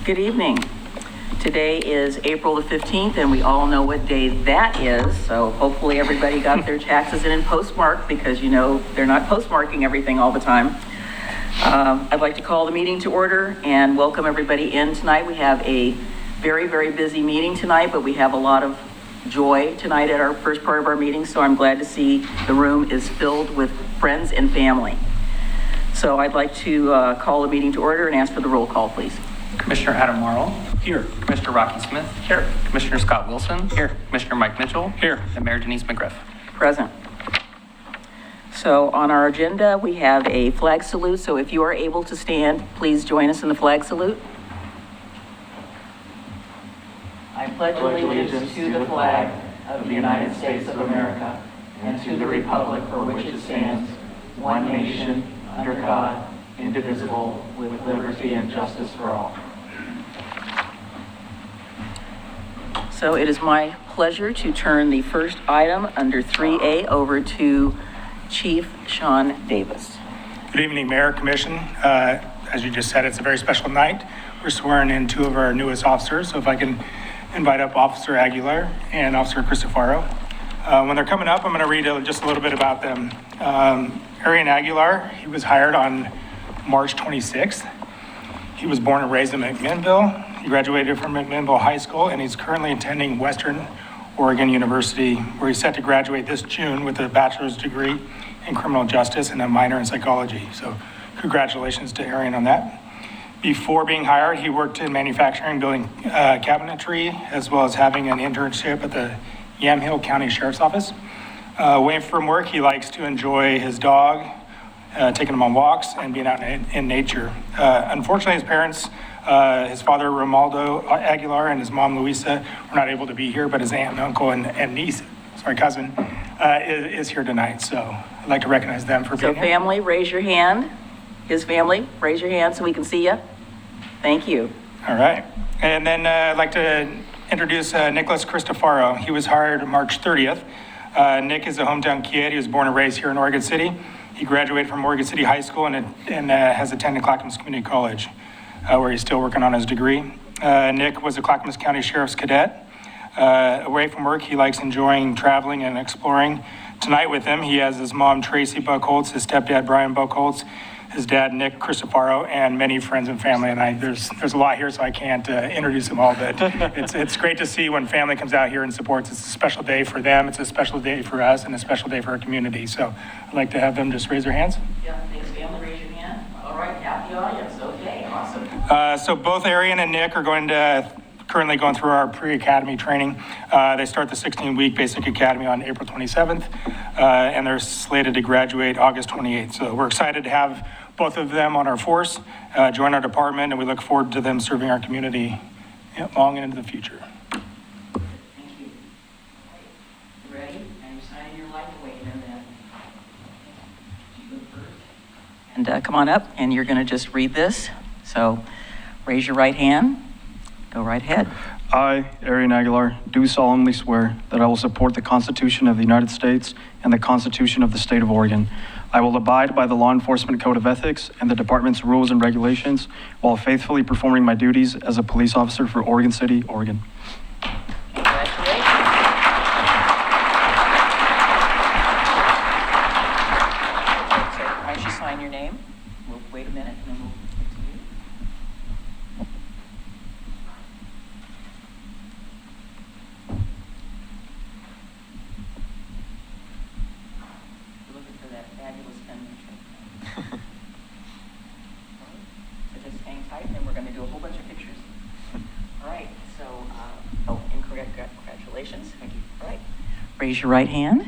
Good evening. Today is April the 15th, and we all know what day that is, so hopefully everybody got their taxes in and postmarked, because you know they're not postmarking everything all the time. I'd like to call the meeting to order and welcome everybody in tonight. We have a very, very busy meeting tonight, but we have a lot of joy tonight at our first part of our meeting, so I'm glad to see the room is filled with friends and family. So I'd like to call the meeting to order and ask for the roll call, please. Commissioner Adam Marl. Here. Commissioner Rocky Smith. Here. Commissioner Scott Wilson. Here. Commissioner Mike Mitchell. Here. And Mayor Denise McGriff. Present. So on our agenda, we have a flag salute. So if you are able to stand, please join us in the flag salute. I pledge allegiance to the flag of the United States of America and to the republic for which it stands, one nation, under God, indivisible, with liberty and justice for all. So it is my pleasure to turn the first item under 3A over to Chief Sean Davis. Good evening, Mayor, Commission. As you just said, it's a very special night. We're swearing in two of our newest officers, so if I can invite up Officer Aguilar and Officer Cristofaro. When they're coming up, I'm going to read just a little bit about them. Arian Aguilar, he was hired on March 26th. He was born and raised in McMinnville. He graduated from McMinnville High School, and he's currently attending Western Oregon University, where he's set to graduate this June with a bachelor's degree in criminal justice and a minor in psychology. So congratulations to Arian on that. Before being hired, he worked in manufacturing, building cabinetry, as well as having an internship at the Yamhill County Sheriff's Office. Away from work, he likes to enjoy his dog, taking him on walks and being out in nature. Unfortunately, his parents, his father Romaldo Aguilar and his mom Luisa, were not able to be here, but his aunt and uncle and niece, cousin, is here tonight. So I'd like to recognize them for being here. So family, raise your hand. His family, raise your hand so we can see you. Thank you. All right. And then I'd like to introduce Nicholas Cristofaro. He was hired March 30th. Nick is a hometown kid. He was born and raised here in Oregon City. He graduated from Oregon City High School and has attended Clackamas Community College, where he's still working on his degree. Nick was a Clackamas County Sheriff's cadet. Away from work, he likes enjoying traveling and exploring. Tonight with him, he has his mom, Tracy Buckholz, his stepdad, Brian Buckholz, his dad, Nick Cristofaro, and many friends and family. And there's a lot here, so I can't introduce them all, but it's great to see when family comes out here and supports. It's a special day for them, it's a special day for us, and a special day for our community. So I'd like to have them just raise their hands. Yeah, thanks, family, raise your hand. All right, happy audience, okay, awesome. So both Arian and Nick are currently going through our pre-academy training. They start the 16-week basic academy on April 27th, and they're slated to graduate August 28th. So we're excited to have both of them on our force, join our department, and we look forward to them serving our community long into the future. Thank you. You ready? And you're signing your life away then. You go first. And come on up, and you're going to just read this. So raise your right hand. Go right ahead. I, Arian Aguilar, do solemnly swear that I will support the Constitution of the United States and the Constitution of the State of Oregon. I will abide by the Law Enforcement Code of Ethics and the Department's rules and regulations while faithfully performing my duties as a police officer for Oregon City, Oregon. Congratulations. So, why don't you sign your name? We'll wait a minute and then we'll continue. We're looking for that fabulous penmanship. So just hang tight and then we're going to do a whole bunch of pictures. All right, so, congratulations. Thank you. All right. Raise your right hand.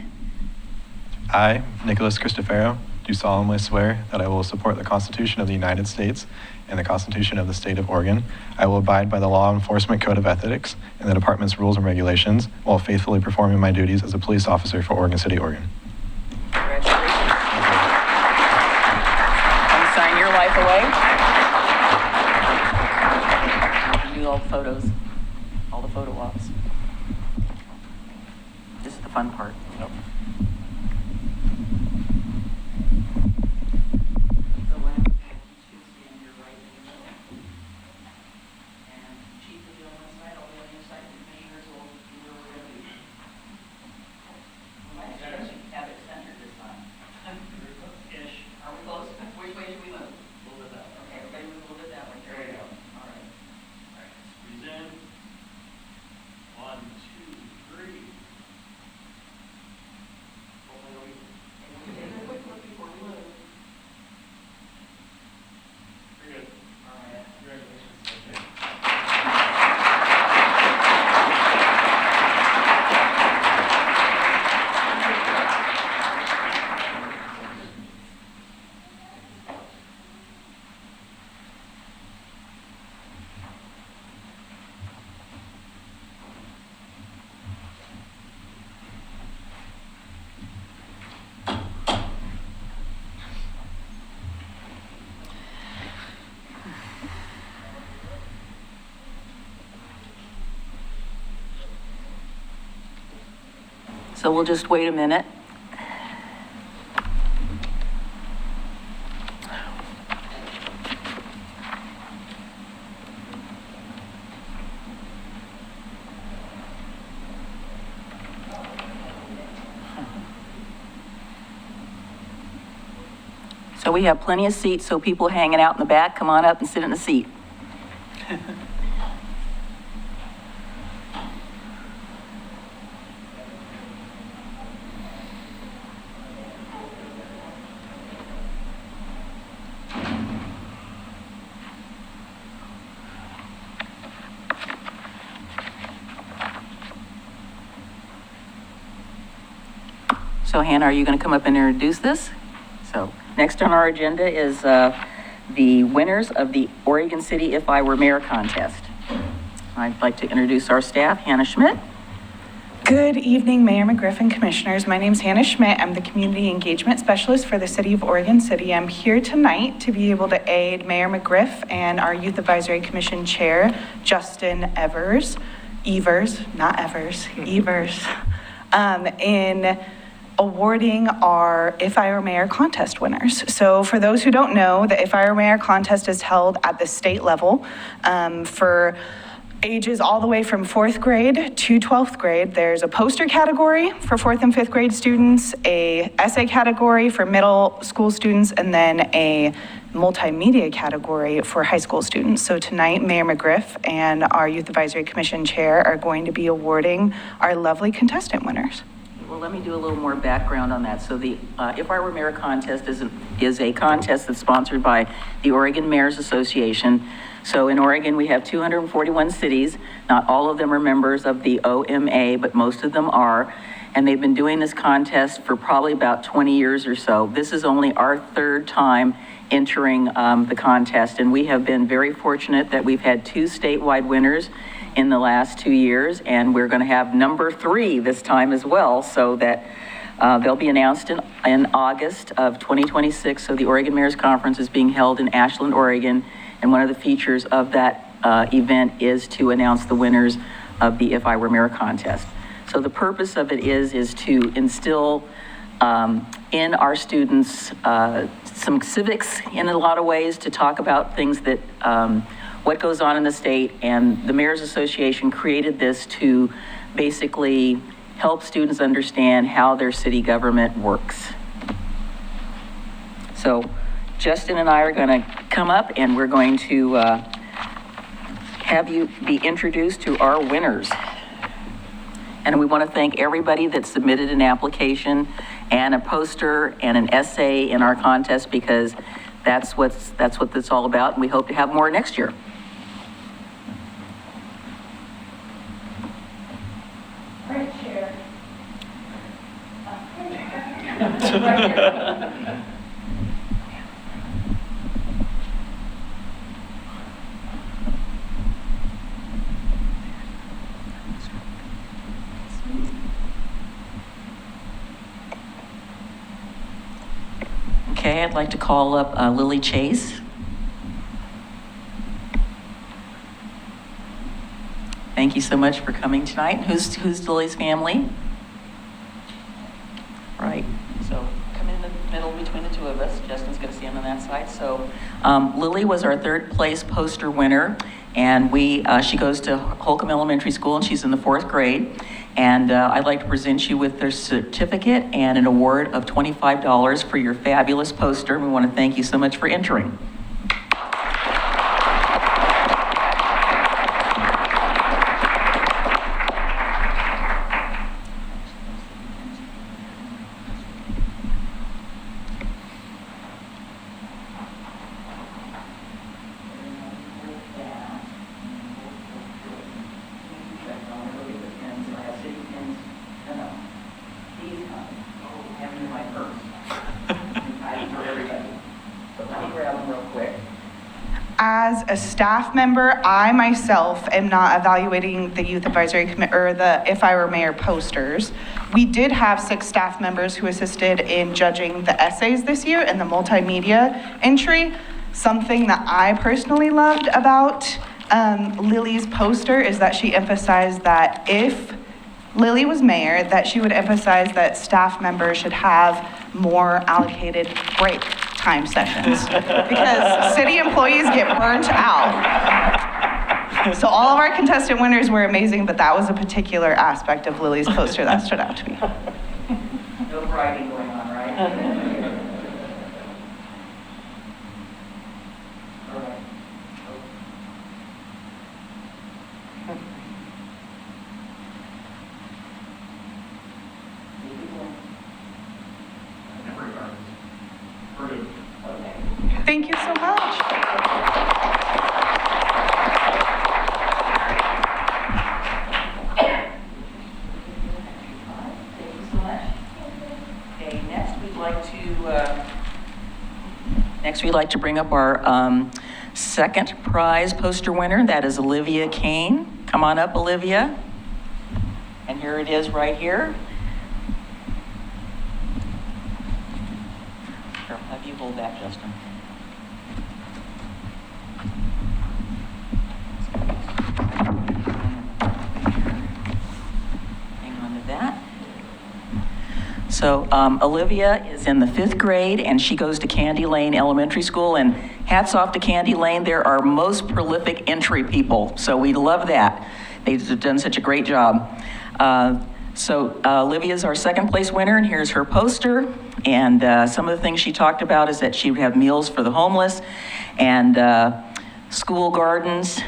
I, Nicholas Cristofaro, do solemnly swear that I will support the Constitution of the United States and the Constitution of the State of Oregon. I will abide by the Law Enforcement Code of Ethics and the Department's rules and regulations while faithfully performing my duties as a police officer for Oregon City, Oregon. Congratulations. And sign your life away. You can do all the photos, all the photo ops. This is the fun part. Yep. So why don't you choose to stand your right in the middle? So we'll just wait a minute. So we have plenty of seats, so people hanging out in the back, come on up and sit in a seat. So Hannah, are you going to come up and introduce this? So next on our agenda is the winners of the Oregon City If I Were Mayor contest. I'd like to introduce our staff, Hannah Schmidt. Good evening, Mayor McGriff and Commissioners. My name is Hannah Schmidt. I'm the Community Engagement Specialist for the City of Oregon City. I'm here tonight to be able to aid Mayor McGriff and our Youth Advisory Commission Chair, Justin Evers, in awarding our If I Were Mayor contest winners. So for those who don't know, the If I Were Mayor contest is held at the state level for ages all the way from 4th grade to 12th grade. There's a poster category for 4th and 5th grade students, a essay category for middle school students, and then a multimedia category for high school students. So tonight, Mayor McGriff and our Youth Advisory Commission Chair are going to be awarding our lovely contestant winners. Well, let me do a little more background on that. So the If I Were Mayor contest is a contest that's sponsored by the Oregon Mayors Association. So in Oregon, we have 241 cities. Not all of them are members of the OMA, but most of them are. And they've been doing this contest for probably about 20 years or so. This is only our third time entering the contest, and we have been very fortunate that we've had 2 statewide winners in the last 2 years, and we're going to have number 3 this time as well, so that they'll be announced in August of 2026. So the Oregon Mayors Conference is being held in Ashland, Oregon, and one of the features of that event is to announce the winners of the If I Were Mayor contest. So the purpose of it is to instill in our students some civics in a lot of ways, to talk about things that what goes on in the state. And the Mayors Association created this to basically help students understand how their city government works. So Justin and I are going to come up and we're going to have you be introduced to our winners. And we want to thank everybody that submitted an application and a poster and an essay in our contest, because that's what it's all about, and we hope to have more next year. Okay, I'd like to call up Lily Chase. Thank you so much for coming tonight. Who's Lily's family? Right, so come in the middle between the two of us. Justin's going to stand on that side. So Lily was our 3rd place poster winner, and she goes to Holcomb Elementary School, and she's in the 4th grade. And I'd like to present you with their certificate and an award of $25 for your fabulous poster. We want to thank you so much for entering. As a staff member, I myself am not evaluating the Youth Advisory Committee or the If I Were Mayor posters. We did have 6 staff members who assisted in judging the essays this year and the multimedia entry. Something that I personally loved about Lily's poster is that she emphasized that if Lily was mayor, that she would emphasize that staff members should have more allocated break time sessions because city employees get burnt out. So all of our contestant winners were amazing, but that was a particular aspect of Lily's poster that stood out to me. No bragging going on, right? Thank you so much. Thank you so much. Okay, next we'd like to bring up our second prize poster winner. That is Olivia Kane. Come on up, Olivia. And here it is right here. Here, I'll have you hold that, Justin. Hang on to that. So Olivia is in the 5th grade and she goes to Candy Lane Elementary School, and hats off to Candy Lane. They're our most prolific entry people. So we love that. They've done such a great job. So Olivia's our second place winner, and here's her poster. And some of the things she talked about is that she would have meals for the homeless and school gardens.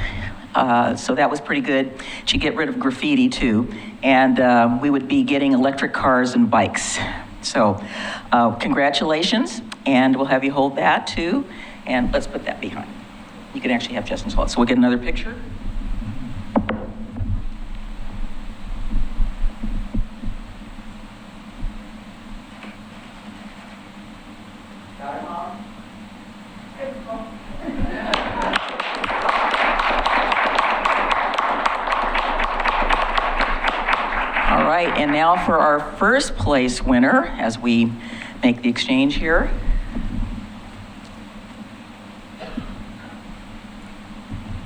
So that was pretty good. She'd get rid of graffiti too. And we would be getting electric cars and bikes. So congratulations, and we'll have you hold that too. And let's put that behind. You can actually have Justin's hold. So we'll get another picture. Got it, Mom? All right, and now for our first place winner, as we make the exchange here.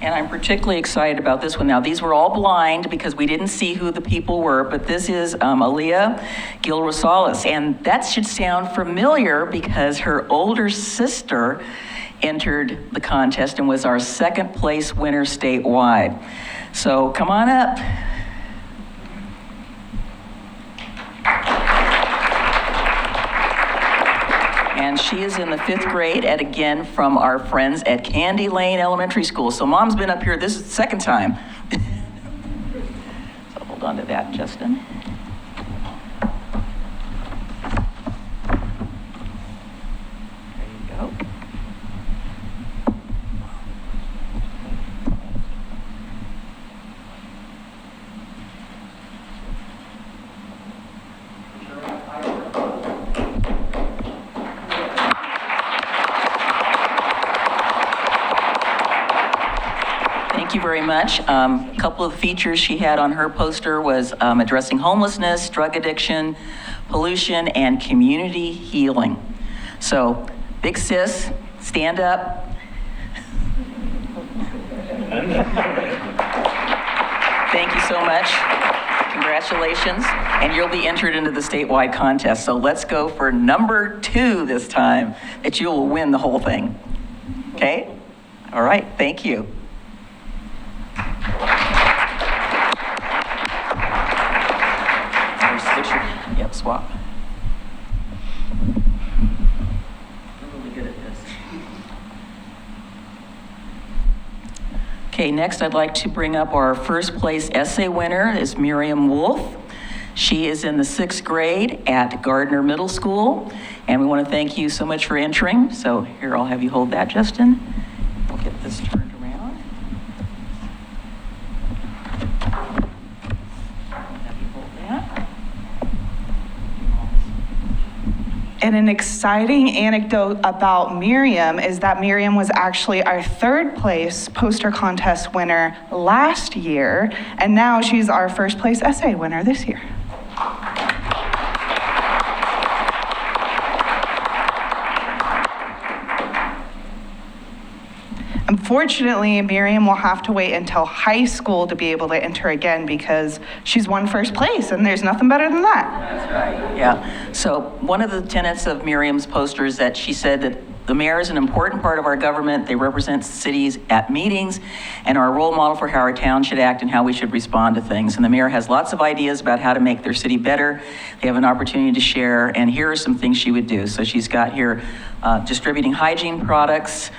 And I'm particularly excited about this one. Now, these were all blind because we didn't see who the people were, but this is Aaliyah Gil Rosales. And that should sound familiar because her older sister entered the contest and was our second place winner statewide. So come on up. And she is in the 5th grade, and again, from our friends at Candy Lane Elementary School. So Mom's been up here, this is the second time. So hold on to that, Justin. There you go. Thank you very much. A couple of features she had on her poster was addressing homelessness, drug addiction, pollution, and community healing. So, big sis, stand up. Thank you so much. Congratulations. And you'll be entered into the statewide contest. So let's go for number 2 this time, that you will win the whole thing. Okay? All right, thank you. Yep, swap. We're really good at this. Okay, next I'd like to bring up our first place essay winner is Miriam Wolf. She is in the 6th grade at Gardner Middle School, and we want to thank you so much for entering. So here, I'll have you hold that, Justin. We'll get this turned around. I'll have you hold that. And an exciting anecdote about Miriam is that Miriam was actually our 3rd place poster contest winner last year, and now she's our 1st place essay winner this year. And Unfortunately, Miriam will have to wait until high school to be able to enter again because she's won first place, and there's nothing better than that. Yeah, so one of the tenets of Miriam's poster is that she said that the mayor is an important part of our government. They represent cities at meetings and are a role model for how our town should act and how we should respond to things. And the mayor has lots of ideas about how to make their city better. They have an opportunity to share, and here are some things she would do. So she's got here distributing hygiene products,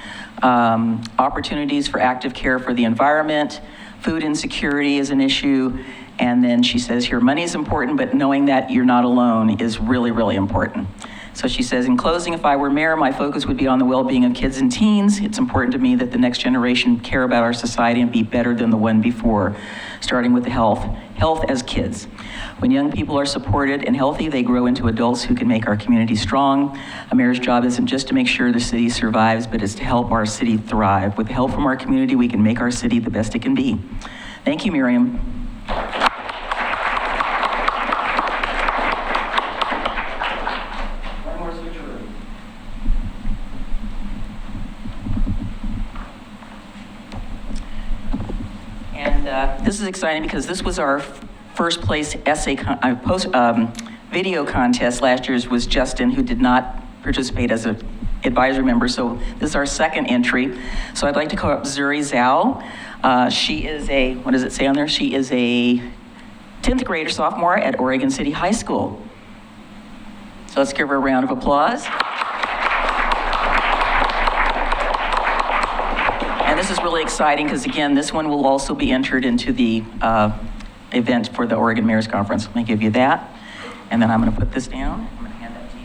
opportunities for active care for the environment, food insecurity is an issue, and then she says here, money is important, but knowing that you're not alone is really, really important. So she says, in closing, if I were mayor, my focus would be on the well-being of kids and teens. It's important to me that the next generation care about our society and be better than the one before, starting with the health as kids. When young people are supported and healthy, they grow into adults who can make our community strong. A mayor's job isn't just to make sure the city survives, but it's to help our city thrive. With the help from our community, we can make our city the best it can be. Thank you, Miriam. This is exciting because this was our first place essay video contest. Last year's was Justin, who did not participate as an advisory member, so this is our second entry. So I'd like to call up Zuri Zhao. She is a, what does it say on there? She is a 10th grader, sophomore at Oregon City High School. So let's give her a round of applause. And this is really exciting because, again, this one will also be entered into the event for the Oregon Mayor's Conference. Let me give you that. And then I'm going to put this down. I'm going to hand that to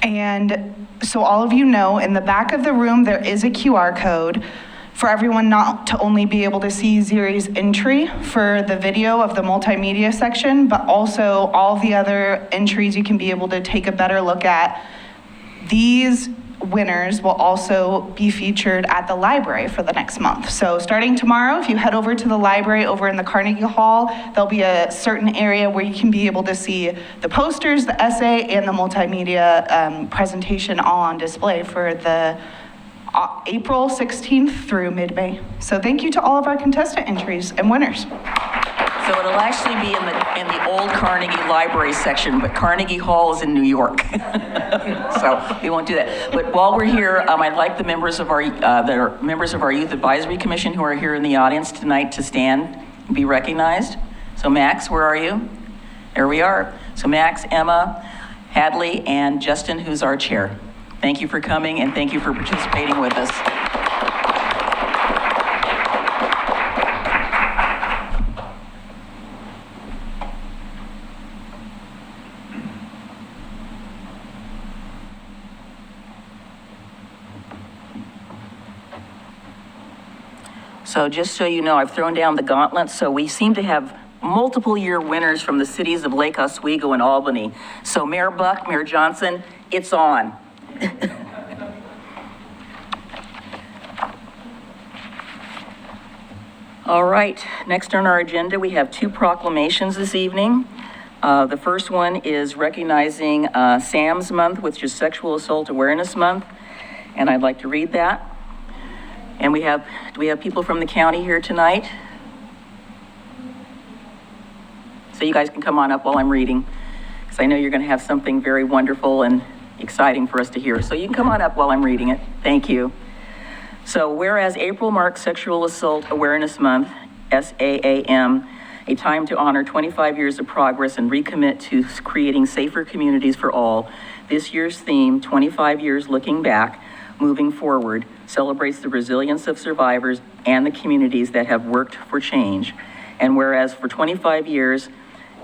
you. And so all of you know, in the back of the room, there is a QR code for everyone not to only be able to see Zuri's entry for the video of the multimedia section, but also all the other entries you can be able to take a better look at. These winners will also be featured at the library for the next month. So starting tomorrow, if you head over to the library over in the Carnegie Hall, there'll be a certain area where you can be able to see the posters, the essay, and the multimedia presentation all on display for the April 16th through mid-May. So thank you to all of our contestant entries and winners. So it'll actually be in the old Carnegie Library section, but Carnegie Hall is in New York. So we won't do that. But while we're here, I'd like the members of our Youth Advisory Commission who are here in the audience tonight to stand and be recognized. So Max, where are you? There we are. So Max, Emma, Hadley, and Justin, who's our chair. Thank you for coming and thank you for participating with us. So just so you know, I've thrown down the gauntlet, so we seem to have multiple year winners from the cities of Lake Oswego and Albany. So Mayor Buck, Mayor Johnson, it's on. All right, next on our agenda, we have two proclamations this evening. The first one is recognizing SAMS Month, which is Sexual Assault Awareness Month, and I'd like to read that. And do we have people from the county here tonight? So you guys can come on up while I'm reading, because I know you're going to have something very wonderful and exciting for us to hear. So you can come on up while I'm reading it. Thank you. So whereas April marks Sexual Assault Awareness Month, SAAM, a time to honor 25 years of progress and recommit to creating safer communities for all, this year's theme, 25 Years Looking Back, Moving Forward, celebrates the resilience of survivors and the communities that have worked for change. And whereas for 25 years,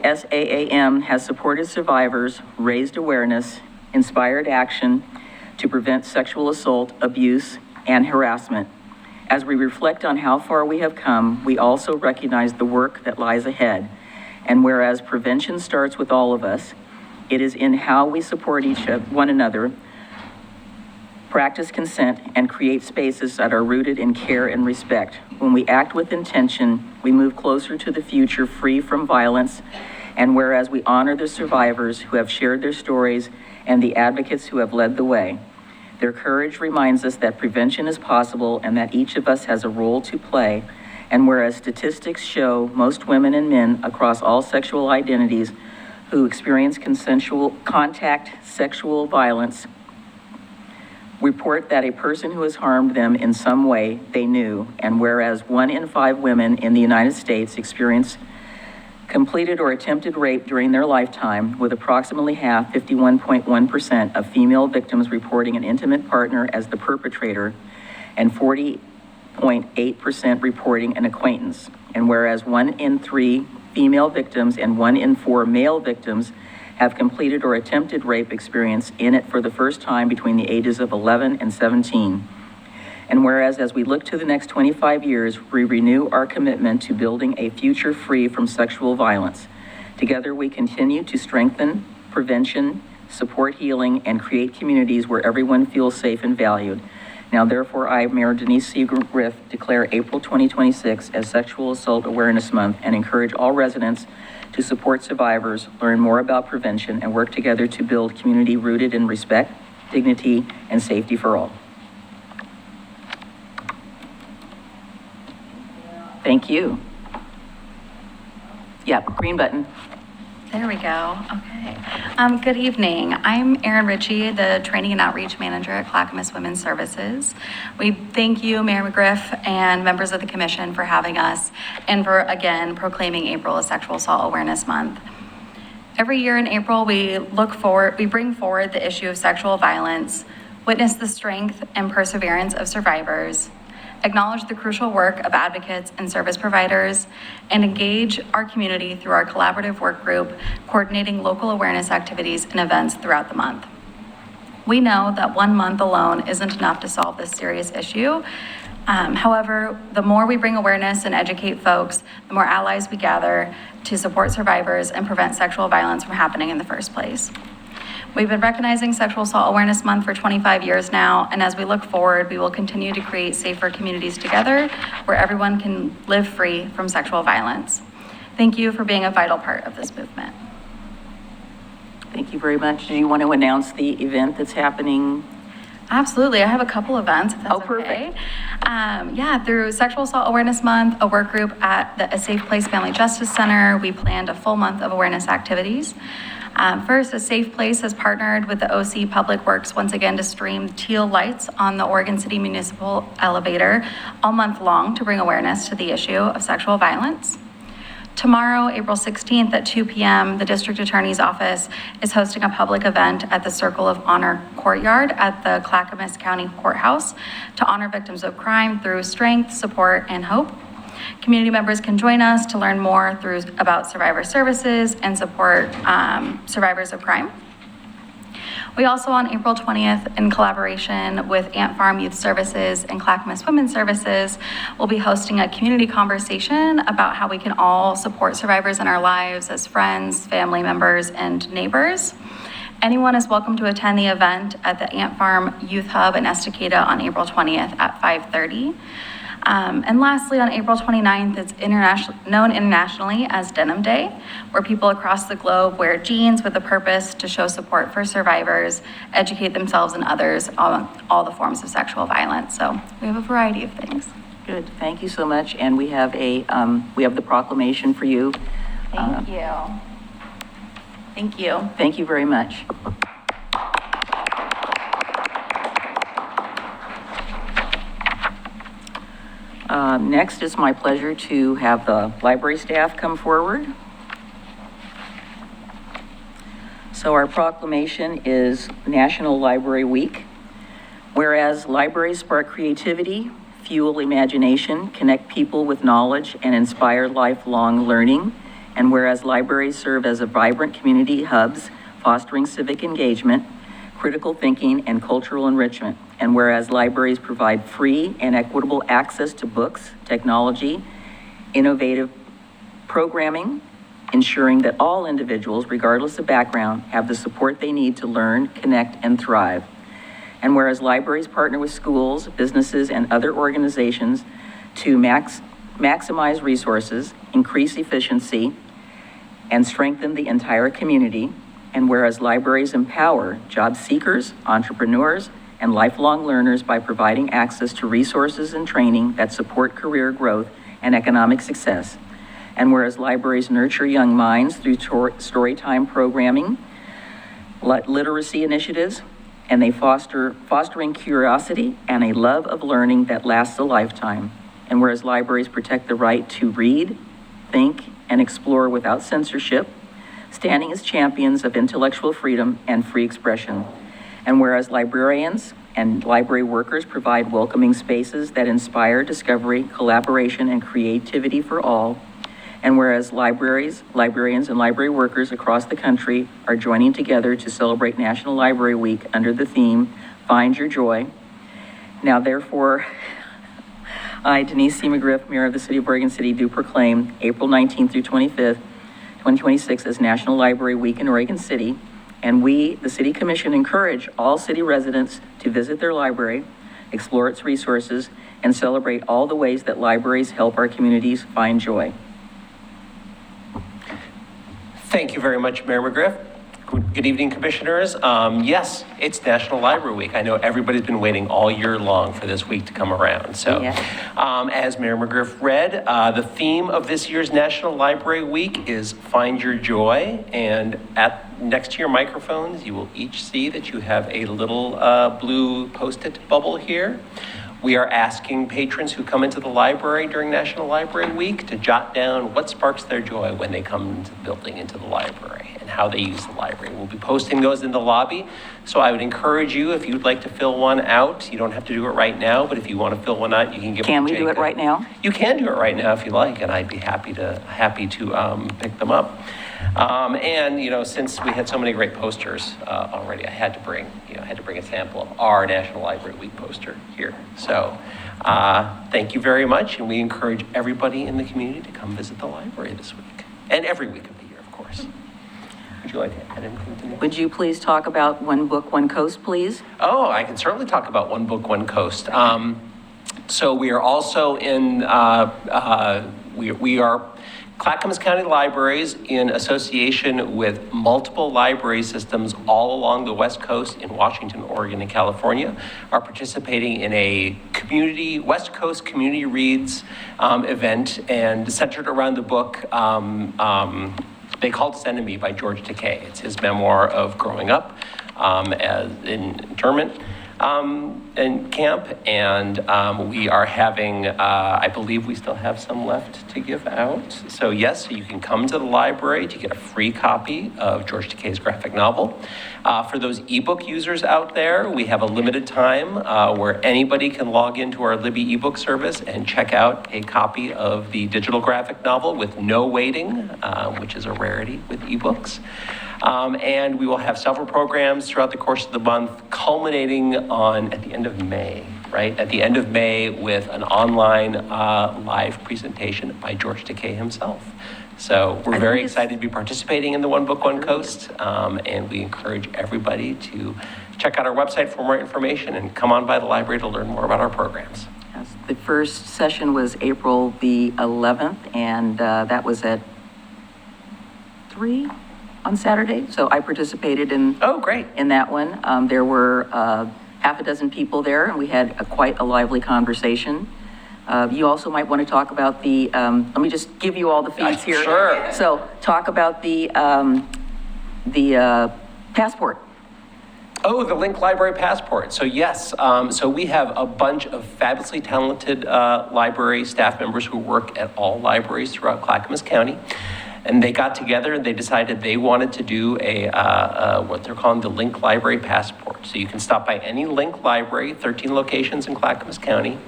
SAAM has supported survivors, raised awareness, inspired action to prevent sexual assault, abuse, and harassment. As we reflect on how far we have come, we also recognize the work that lies ahead. And whereas prevention starts with all of us, it is in how we support one another, practice consent, and create spaces that are rooted in care and respect. When we act with intention, we move closer to the future free from violence And whereas we honor the survivors who have shared their stories and the advocates who have led the way, their courage reminds us that prevention is possible and that each of us has a role to play. And whereas statistics show most women and men across all sexual identities who experience consensual contact sexual violence report that a person who has harmed them in some way they knew, and whereas 1 in 5 women in the United States experience completed or attempted rape during their lifetime, with approximately half, 51.1% of female victims reporting an intimate partner as the perpetrator, and 40.8% reporting an acquaintance. And whereas 1 in 3 female victims and 1 in 4 male victims have completed or attempted rape experience in it for the first time between the ages of 11 and 17. And whereas as we look to the next 25 years, we renew our commitment to building a future free from sexual violence. Together, we continue to strengthen prevention, support healing, and create communities where everyone feels safe and valued. Now, therefore, I, Mayor Denise C. Griff, declare April 2026 as Sexual Assault Awareness Month and encourage all residents to support survivors, learn more about prevention, and work together to build community rooted in respect, dignity, and safety for all. Thank you. Yep, green button. There we go. Okay. Good evening. I'm Erin Ritchie, the Training and Outreach Manager at Clackamas Women's Services. We thank you, Mayor McGriff, and members of the commission for having us and for, again, proclaiming April as Sexual Assault Awareness Month. Every year in April, we bring forward the issue of sexual violence, witness the strength and perseverance of survivors, acknowledge the crucial work of advocates and service providers, and engage our community through our collaborative work group, coordinating local awareness activities and events throughout the month. We know that 1 month alone isn't enough to solve this serious issue. However, the more we bring awareness and educate folks, the more allies we gather to support survivors and prevent sexual violence from happening in the first place. We've been recognizing Sexual Assault Awareness Month for 25 years now, and as we look forward, we will continue to create safer communities together where everyone can live free from sexual violence. Thank you for being a vital part of this movement. Thank you very much. Do you want to announce the event that's happening? Absolutely. I have a couple events, if that's Oh, perfect. okay. Through Sexual Assault Awareness Month, a work group at the A Safe Place Family Justice Center, we planned a full month of awareness activities. First, A Safe Place has partnered with the OC Public Works once again to stream teal lights on the Oregon City Municipal Elevator all month long to bring awareness to the issue of sexual violence. Tomorrow, April 16th at 2 p.m., the District Attorney's Office is hosting a public event at the Circle of Honor Courtyard at the Clackamas County Courthouse to honor victims of crime through strength, support, and hope. Community members can join us to learn more about survivor services and support survivors of crime. We also, on April 20th, in collaboration with Ant Farm Youth Services and Clackamas Women's Services, will be hosting a community conversation about how we can all support survivors in our lives as friends, family members, and neighbors. Anyone is welcome to attend the event at the Ant Farm Youth Hub in Estacada on April 20th at 5:30. And lastly, on April 29th, it's known internationally as Denim Day, where people across the globe wear jeans with a purpose to show support for survivors, educate themselves and others on all the forms of sexual violence. So we have a variety of things. Good, thank you so much. And we have the proclamation for you. Thank you. Thank you. Thank you very much. Next, it's my pleasure to have the library staff come forward. So our proclamation is National Library Week. Whereas libraries spark creativity, fuel imagination, connect people with knowledge, and inspire lifelong learning. And whereas libraries serve as a vibrant community hubs, fostering civic engagement, critical thinking, and cultural enrichment. And whereas libraries provide free and equitable access to books, technology, innovative programming, ensuring that all individuals, regardless of background, have the support they need to learn, connect, and thrive. And whereas libraries partner with schools, businesses, and other organizations to maximize resources, increase efficiency, and strengthen the entire community. And whereas libraries empower job seekers, entrepreneurs, and lifelong learners by providing access to resources and training that support career growth and economic success. And whereas libraries nurture young minds through storytime programming, literacy initiatives, and they fostering curiosity and a love of learning that lasts a lifetime. And whereas libraries protect the right to read, think, and explore without censorship, standing as champions of intellectual freedom and free expression. And whereas librarians and library workers provide welcoming spaces that inspire discovery, collaboration, and creativity for all. And whereas librarians, and library workers across the country are joining together to celebrate National Library Week under the theme, Find Your Joy. Now therefore, I, Denise C. McGriff, Mayor of the City of Oregon City, do proclaim April 19th through 25th, 2026 as National Library Week in Oregon City. And we, the City Commission, encourage all city residents to visit their library, explore its resources, and celebrate all the ways that libraries help our communities find joy. Thank you very much, Mayor McGriff. Good evening, Commissioners. Yes, it's National Library Week. I know everybody's been waiting all year long for this week to come around. So, as Mayor McGriff read, the theme of this year's National Library Week is Find Your Joy. And next to your microphones, you will each see that you have a little blue Post-it bubble here. We are asking patrons who come into the library during National Library Week to jot down what sparks their joy when they come into the building, into the library, and how they use the library. We'll be posting those in the lobby, so I would encourage you, if you'd like to fill one out, you don't have to do it right now, but if you want to fill one out, you can give it to Can we Jacob. do it right now? You can do it right now if you like, and I'd be happy to pick them up. And since we had so many great posters already, I had to bring a sample of our National Library Week poster here. So thank you very much, and we encourage everybody in the community to come visit the library this week, and every week of the year, of course. Would you like to add anything to that? Would you please talk about One Book, One Coast, please? Oh, I can certainly talk about One Book, One Coast. So we are also in, we are Clackamas County Libraries, in association with multiple library systems all along the West Coast in Washington, Oregon, and California, are participating in a West Coast Community Reads event, and centered around the book They Called Us Enemy by George Takei. It's his memoir of growing up as in internment in camp, and we are having, I believe we still have some left to give out. So yes, you can come to the library to get a free copy of George Takei's graphic novel. For those ebook users out there, we have a limited time where anybody can log into our Libby ebook service and check out a copy of the digital graphic novel with no waiting, which is a rarity with ebooks. And we will have several programs throughout the course of the month, culminating at the end of May, right? At the end of May with an online live presentation by George Takei himself. So we're very excited to be participating in the One Book, One Coast, and we encourage everybody to check out our website for more information and come on by the library to learn more about our programs. Yes, the first session was April the 11th, and that was at 3 on Saturday. So I participated in in that one. There were half a dozen people there, and we had quite a lively conversation. You also might want to talk about the, let me just give you all the feeds here. Sure. So talk about the passport. Oh, the Link Library Passport. So yes, so we have a bunch of fabulously talented library staff members who work at all libraries throughout Clackamas County. And they got together and they decided they wanted to do what they're calling the Link Library Passport. So you can stop by any Link library, 13 locations in Clackamas County,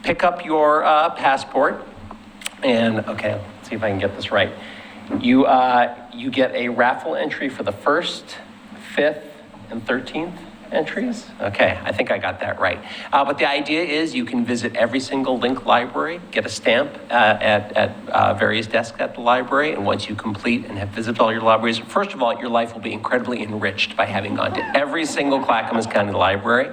pick up your passport, and okay, let's see if I can get this right. You get a raffle entry for the 1st, 5th, and 13th entries? Okay, I think I got that right. But the idea is you can visit every single Link library, get a stamp at various desks at the library, and once you complete and have visited all your libraries, first of all, your life will be incredibly enriched by having gone to every single Clackamas County library.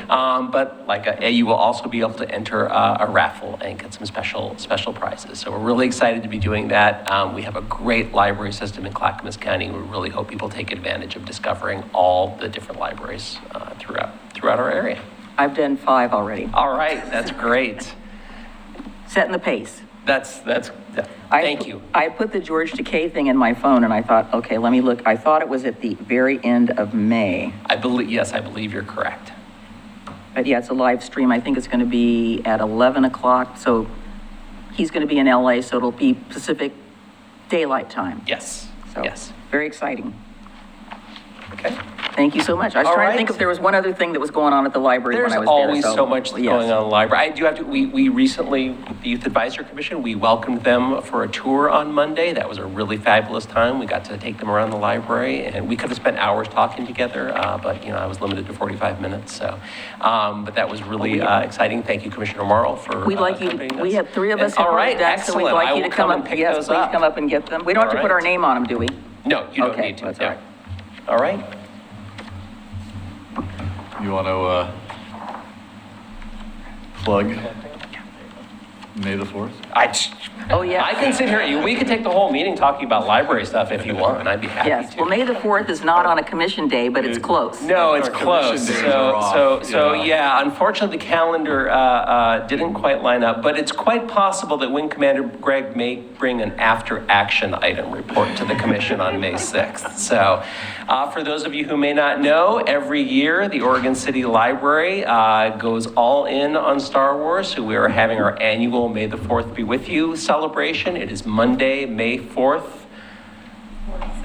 But you will also be able to enter a raffle and get some special prizes. So we're really excited to be doing that. We have a great library system in Clackamas County. We really hope people take advantage of discovering all the different libraries throughout our area. I've done 5 already. All right, that's great. Setting the pace. Thank you. I put the George Takei thing in my phone and I thought, okay, let me look. I thought it was at the very end of May. I believe you're correct. But yeah, it's a live stream. I think it's going to be at 11 o'clock. So he's going to be in LA, so it'll be Pacific Daylight Time. Yes, So yes. very exciting. Okay. Thank you so much. I was All trying right. to think if there was one other thing that was going on at the library There's when I was there. always so much yes. going on in the library. I do have to, we recently, the Youth Advisory Commission, we welcomed them for a tour on Monday. That was a really fabulous time. We got to take them around the library, and we could have spent hours talking together, but I was limited to 45 minutes. So, but that was really exciting. Thank you, Commissioner Morrow, for We'd like you, accompanying us. we have 3 of us. All right, So we'd excellent. like I you will to come and up. pick Yes, those please up. come up and get them. We don't have All to put our right. name on them, do we? No, you don't Okay, need to. that's no. all right. All right. You want to plug May the 4th? Oh, yeah. I can sit here, we could take the whole meeting talking about library stuff if you want, and I'd be happy Yes. to. Well, May the 4th is not on a commission day, but it's close. No, it's Our close. commission days are off, So yeah. yeah, unfortunately, the calendar didn't quite line up, but it's quite possible that Wing Commander Greg may bring an after-action item report to the commission on May 6th. So for those of you who may not know, every year, the Oregon City Library goes all in on Star Wars. So we are having our annual May the 4th Be With You celebration. It is Monday, May 4th.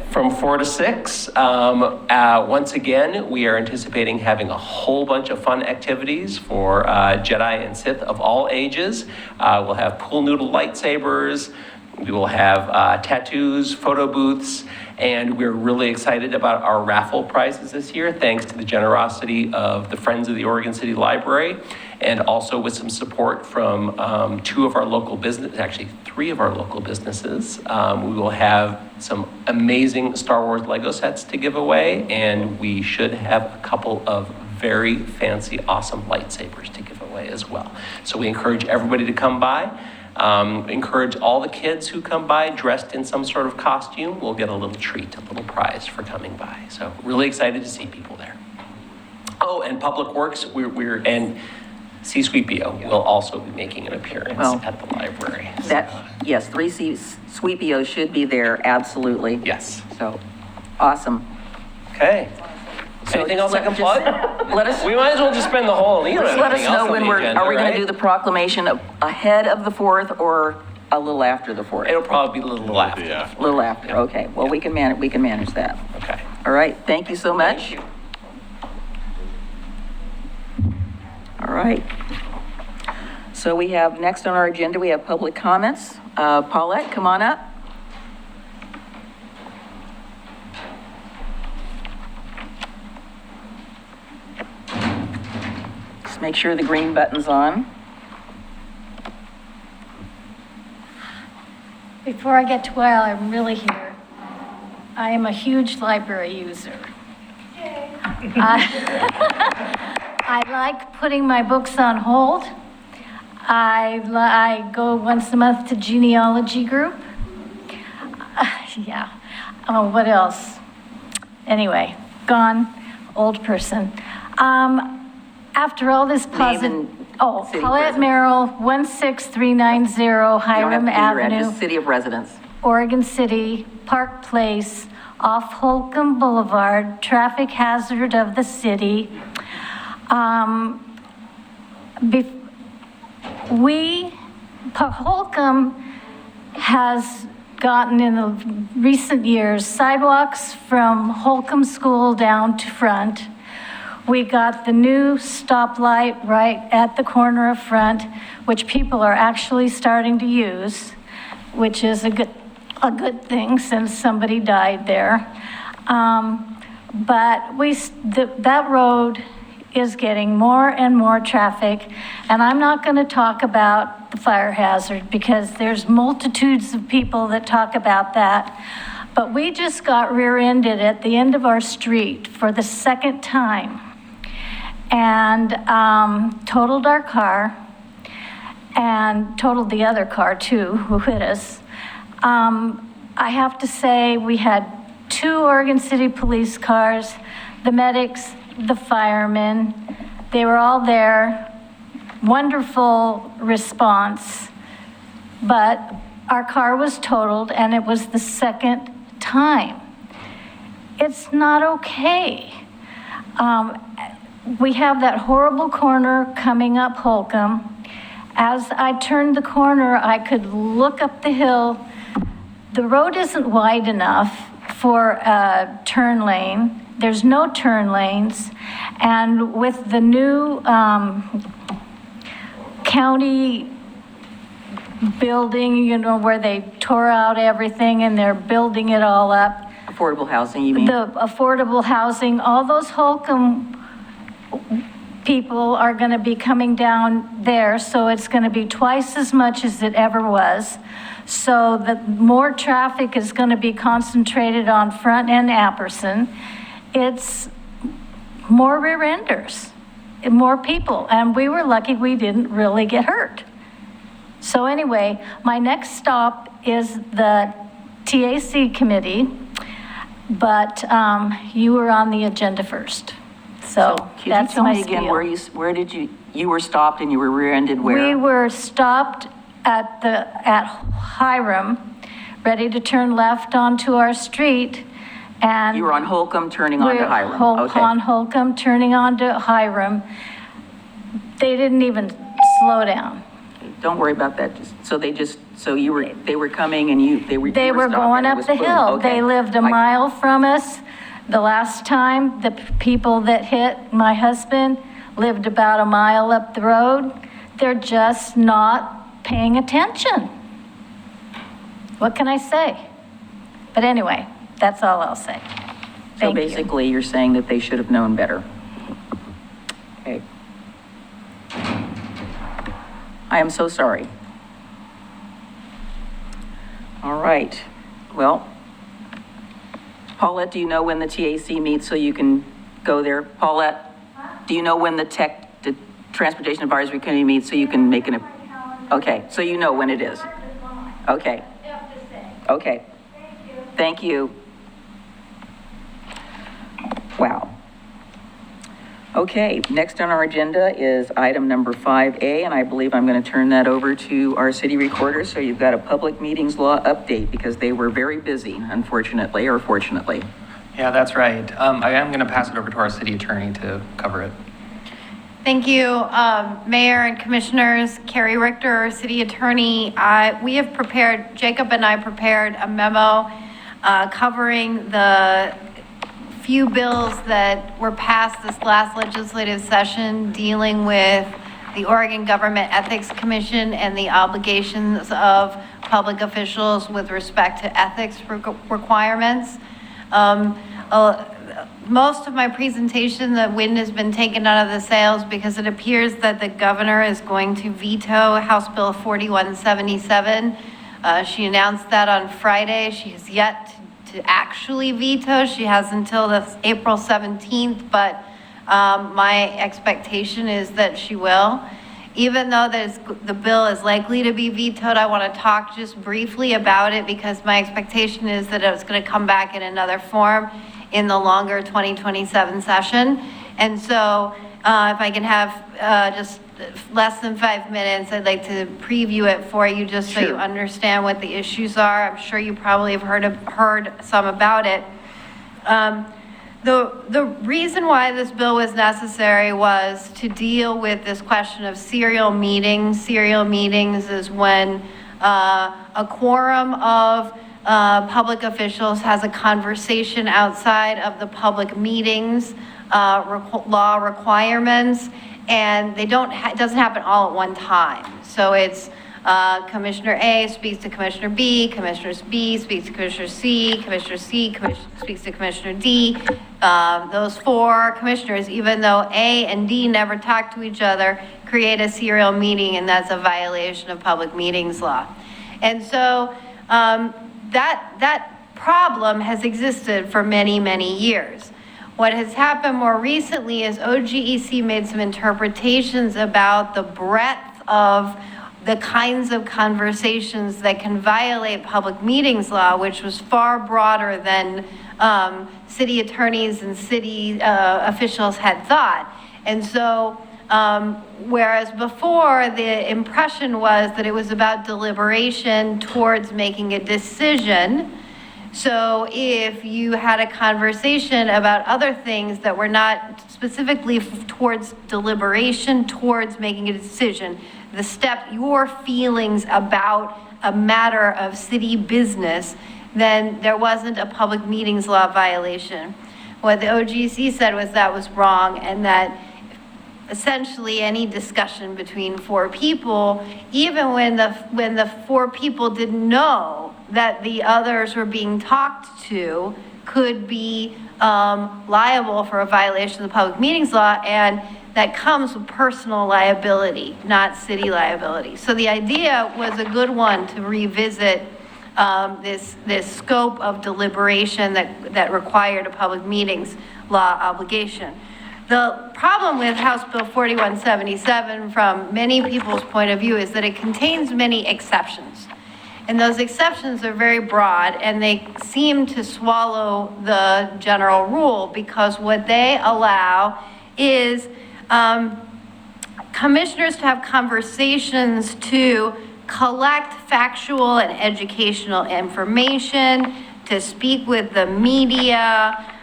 From 4 to 6. Once again, we are anticipating having a whole bunch of fun activities for Jedi and Sith of all ages. We'll have pool noodle lightsabers. We will have tattoos, photo booths, and we're really excited about our raffle prizes this year, thanks to the generosity of the Friends of the Oregon City Library, and also with some support from 2 of our local businesses, actually 3 of our local businesses. We will have some amazing Star Wars Lego sets to give away, and we should have a couple of very fancy, awesome lightsabers to give away as well. So we encourage everybody to come by. Encourage all the kids who come by dressed in some sort of costume will get a little treat, a little prize for coming by. So really excited to see people there. Oh, and Public Works, and C-Sweepio will also be making an appearance at the library. Yes, 3 Sweepios should be there, absolutely. Yes. So, awesome. Okay. So Anything else I can plug? Let us, We might as well just spend the whole, let us know when are we going to do the the... proclamation ahead of the 4th or a little after the 4th? It'll probably be a little after. Yeah. A little after, okay. Well, we can manage that. Okay. All right, thank you so much. Thank you. All right. So we have, next on our agenda, we have public comments. Paulette, come on up. Just make sure the green button's on. Before I get to why I'm really here, I am a huge library user. I like putting my books on hold. I go once a month to genealogy group. Yeah. Oh, what else? Anyway, gone, old person. After all this positive, and city Paulette residence. Merrill, 16390 You don't have Hiram to do your address, Avenue, City of residence. Oregon City, Park Place, off Holcomb Boulevard, traffic hazard of the city. Holcomb has gotten in the recent years sidewalks from Holcomb School down to Front. We got the new stoplight right at the corner of Front, which people are actually starting to use, which is a good thing since somebody died there. But that road is getting more and more traffic, and I'm not going to talk about the fire hazard because there's multitudes of people that talk about that. But we just got rear-ended at the end of our street for the second time and totaled our car and totaled the other car too, who hit us. I have to say we had 2 Oregon City police cars, the medics, the firemen. They were all there. Wonderful response. But our car was totaled and it was the second time. It's not okay. We have that horrible corner coming up Holcomb. As I turned the corner, I could look up the hill. The road isn't wide enough for a turn lane. There's no turn lanes. And with the new county building, you know, where they tore out everything and they're building it all up. Affordable housing, you mean? The affordable housing, all those Holcomb people are going to be coming down there, so it's going to be twice as much as it ever was. So the more traffic is going to be concentrated on Front and Apperson. It's more rear-enders, more people, and we were lucky we didn't really get hurt. So anyway, my next stop is the TAC committee, but you were on the agenda first. So that's Can my you tell me again spiel. where did you were stopped and you were rear-ended where? We were stopped at Hiram, ready to turn left onto our street, and You were on Holcomb turning onto we're Hiram? Okay. on Holcomb, turning onto Hiram. They didn't even slow down. Don't worry about that. They were coming and they were They were stopped going and it up was the boom. hill. Okay. They lived a Like- mile from us. The last time, the people that hit my husband lived about a mile up the road. They're just not paying attention. What can I say? But anyway, that's all I'll say. So Thank you. basically, you're saying that they should have known better. Okay. I am so sorry. All right. Well, Paulette, do you know when the TAC meets so you can go there? Paulette, do you know when the Transportation Advisory Committee meets so you can make an... Okay, so you know when it is? Okay. Okay. Thank you. Wow. Okay, next on our agenda is item number 5A, and I believe I'm going to turn that over to our city recorder. So you've got a public meetings law update because they were very busy, unfortunately, or fortunately. Yeah, that's right. I am going to pass it over to our city attorney to cover it. Thank you, Mayor and Commissioners. Carrie Richter, our City Attorney. We have prepared, Jacob and I prepared a memo covering the few bills that were passed this last legislative session dealing with the Oregon Government Ethics Commission and the obligations of public officials with respect to ethics requirements. Most of my presentation, the wind has been taken out of the sails because it appears that the governor is going to veto House Bill 4177. She announced that on Friday. She has yet to actually veto. She has until this April 17th, but my expectation is that she will. Even though the bill is likely to be vetoed, I want to talk just briefly about it because my expectation is that it's going to come back in another form in the longer 2027 session. And so if I can have just less than 5 minutes, I'd like to preview it for you just so you understand what the issues are. I'm sure you probably have heard some about it. The reason why this bill was necessary was to deal with this question of serial meetings. Serial meetings is when a quorum of public officials has a conversation outside of the public meetings, law requirements, and they don't, it doesn't happen all at one time. So it's Commissioner A speaks to Commissioner B, Commissioner B speaks to Commissioner C, Commissioner C speaks to Commissioner D. Those four commissioners, even though A and D never talk to each other, create a serial meeting, and that's a violation of public meetings law. And so that problem has existed for many, many years. What has happened more recently is OGEC made some interpretations about the breadth of the kinds of conversations that can violate public meetings law, which was far broader than city attorneys and city officials had thought. And so, whereas before the impression was that it was about deliberation towards making a decision, so if you had a conversation about other things that were not specifically towards deliberation, towards making a decision, the step, your feelings about a matter of city business, then there wasn't a public meetings law violation. What the OGC said was that was wrong, and that essentially any discussion between four people, even when the four people didn't know that the others were being talked to, could be liable for a violation of the public meetings law, and that comes with personal liability, not city liability. So the idea was a good one to revisit this scope of deliberation that required a public meetings law obligation. The problem with House Bill 4177 from many people's point of view is that it contains many exceptions. And those exceptions are very broad, and they seem to swallow the general rule, because what they allow is commissioners to have conversations to collect factual and educational information, to speak with the media,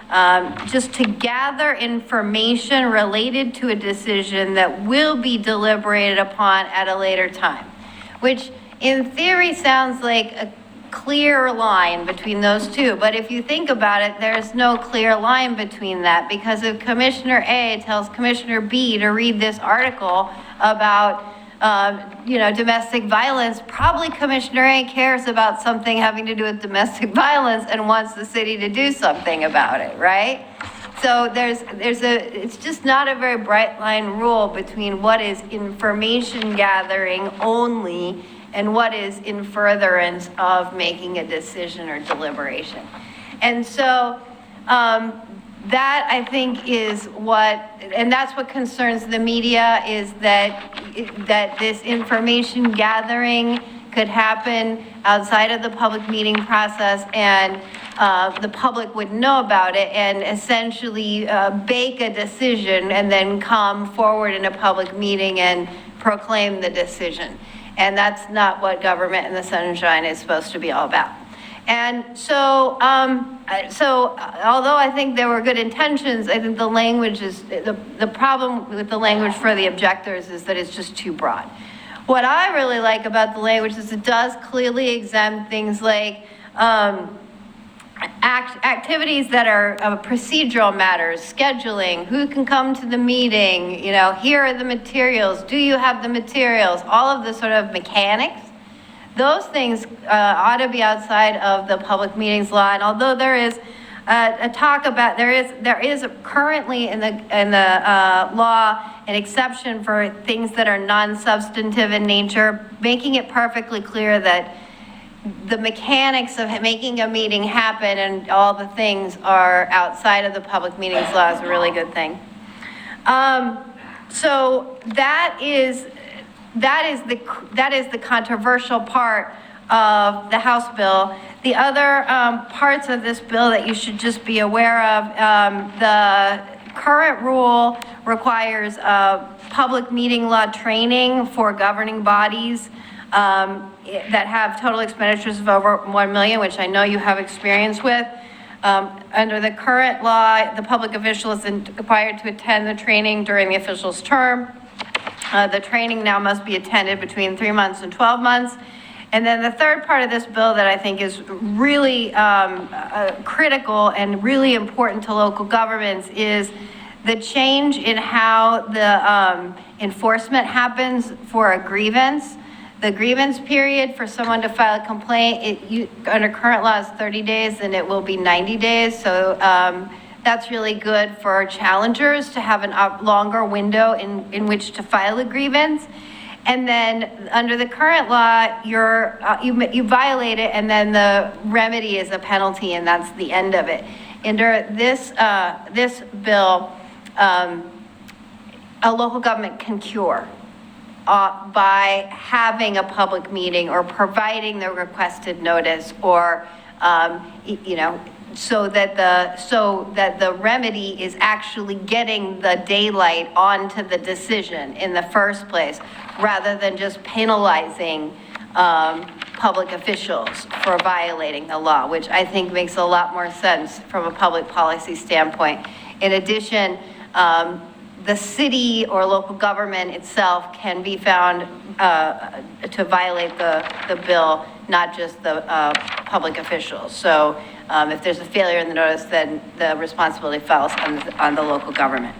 just to gather information related to a decision that will be deliberated upon at a later time, which in theory sounds like a clear line between those two. But if you think about it, there's no clear line between that, because if Commissioner A tells Commissioner B to read this article about domestic violence, probably Commissioner A cares about something having to do with domestic violence and wants the city to do something about it, right? So it's just not a very bright line rule between what is information gathering only and what is in furtherance of making a decision or deliberation. And so that, I think, is and that's what concerns the media, is that this information gathering could happen outside of the public meeting process, and the public would know about it and essentially bake a decision and then come forward in a public meeting and proclaim the decision. And that's not what government in the sunshine is supposed to be all about. And so, although I think there were good intentions, I think the language is, the problem with the language for the objectors is that it's just too broad. What I really like about the language is it does clearly exempt things like activities that are procedural matters, scheduling, who can come to the meeting, here are the materials, do you have the materials, all of the sort of mechanics. Those things ought to be outside of the public meetings law. And although there is a talk about, there is currently in the law an exception for things that are non-substantive in nature, making it perfectly clear that the mechanics of making a meeting happen and all the things are outside of the public meetings law is a really good thing. So that is the controversial part of the House bill. The other parts of this bill that you should just be aware of, the current rule requires public meeting law training for governing bodies that have total expenditures of over $1 million, which I know you have experience with. Under the current law, the public official is required to attend the training during the official's term. The training now must be attended between 3 months and 12 months. And then the third part of this bill that I think is really critical and really important to local governments is the change in how the enforcement happens for a grievance. The grievance period for someone to file a complaint, under current law is 30 days, and it will be 90 days. So that's really good for challengers to have a longer window in which to file a grievance. And then under the current law, you violate it, and then the remedy is a penalty, and that's the end of it. Under this bill, a local government can cure by having a public meeting or providing the requested notice, or so that the remedy is actually getting the daylight onto the decision in the first place, rather than just penalizing public officials for violating the law, which I think makes a lot more sense from a public policy standpoint. In addition, the city or local government itself can be found to violate the bill, not just the public officials. So if there's a failure in the notice, then the responsibility falls on the local government.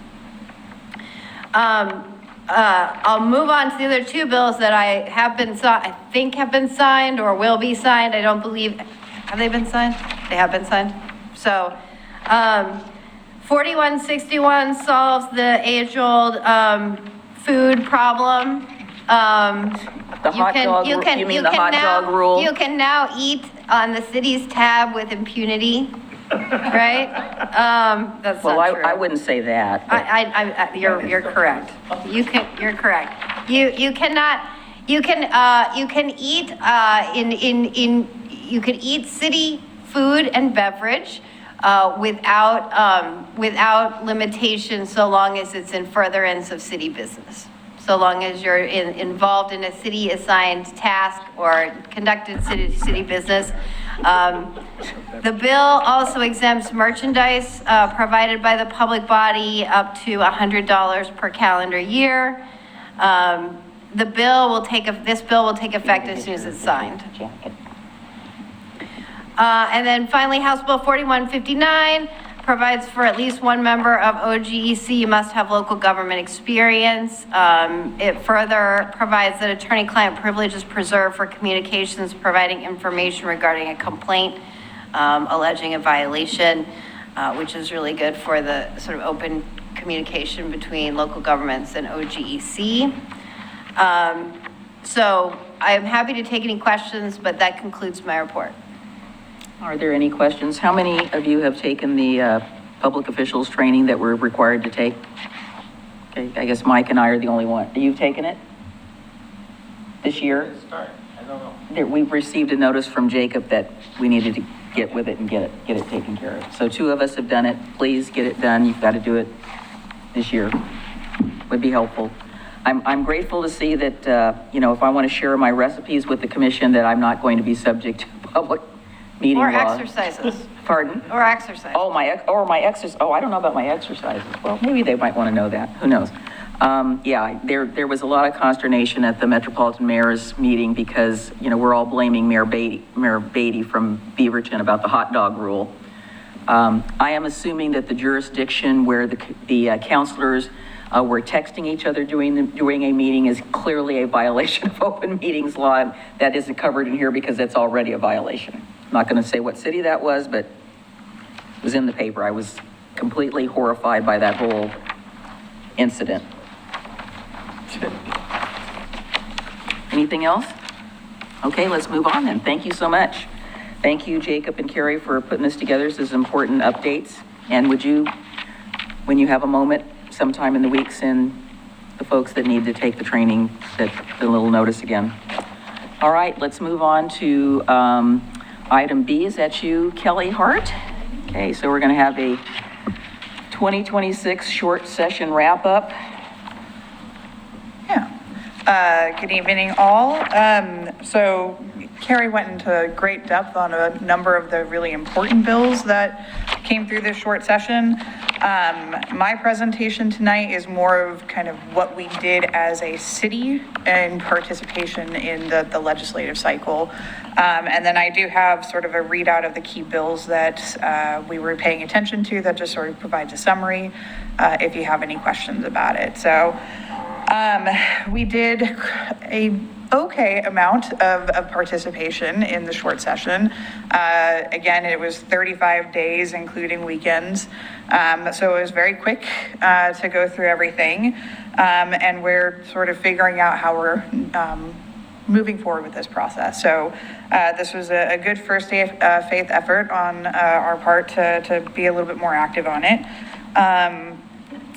I'll move on to the other two bills that I think have been signed or will be signed. I don't believe, have they been signed? They have been signed. So 4161 solves the age-old food problem. The hot dog, you mean the hot dog rule? You can now eat on the city's tab with impunity, right? That's Well, not true. I wouldn't say that. but- You're correct. You're correct. You can eat city food and beverage without limitation, so long as it's in furtherance of city business. So long as you're involved in a city assigned task or conducted city business. The bill also exempts merchandise provided by the public body up to $100 per calendar year. This bill will take effect as soon as it's signed. And then finally, House Bill 4159 provides for at least one member of OGEC must have local government experience. It further provides that attorney-client privilege is preserved for communications providing information regarding a complaint alleging a violation, which is really good for the sort of open communication between local governments and OGEC. So I'm happy to take any questions, but that concludes my report. Are there any questions? How many of you have taken the public officials training that we're required to take? Okay, I guess Mike and I are the only one. You've taken it this year? I don't know. We've received a notice from Jacob that we needed to get with it and get it taken care of. So 2 of us have done it. Please get it done. You've got to do it this year. Would be helpful. I'm grateful to see that, if I want to share my recipes with the commission, that I'm not going to be subject to public meeting Or law. exercises. Pardon? Or exercise. Oh, my exercise. Oh, I don't know about my exercises. Well, maybe they might want to know that. Who knows? Yeah, there was a lot of consternation at the Metropolitan Mayor's meeting because, we're all blaming Mayor Beatty from Beaverton about the hot dog rule. I am assuming that the jurisdiction where the councilors were texting each other during a meeting is clearly a violation of open meetings law, and that isn't covered in here because it's already a violation. I'm not going to say what city that was, but it was in the paper. I was completely horrified by that whole incident. Anything else? Okay, let's move on then. Thank you so much. Thank you, Jacob and Carrie, for putting this together. This is important updates. And would you, when you have a moment, sometime in the week, send the folks that need to take the training the little notice again. All right, let's move on to item B. Is that you, Kelly Hart? Okay, so we're going to have a 2026 short session wrap up. Yeah. Good evening, all. So Carrie went into great depth on a number of the really important bills that came through this short session. My presentation tonight is more of kind of what we did as a city in participation in the legislative cycle. And then I do have sort of a readout of the key bills that we were paying attention to that just sort of provides a summary if you have any questions about it. So we did a okay amount of participation in the short session. Again, it was 35 days, including weekends. So it was very quick to go through everything. And we're sort of figuring out how we're moving forward with this process. So this was a good first day of faith effort on our part to be a little bit more active on it.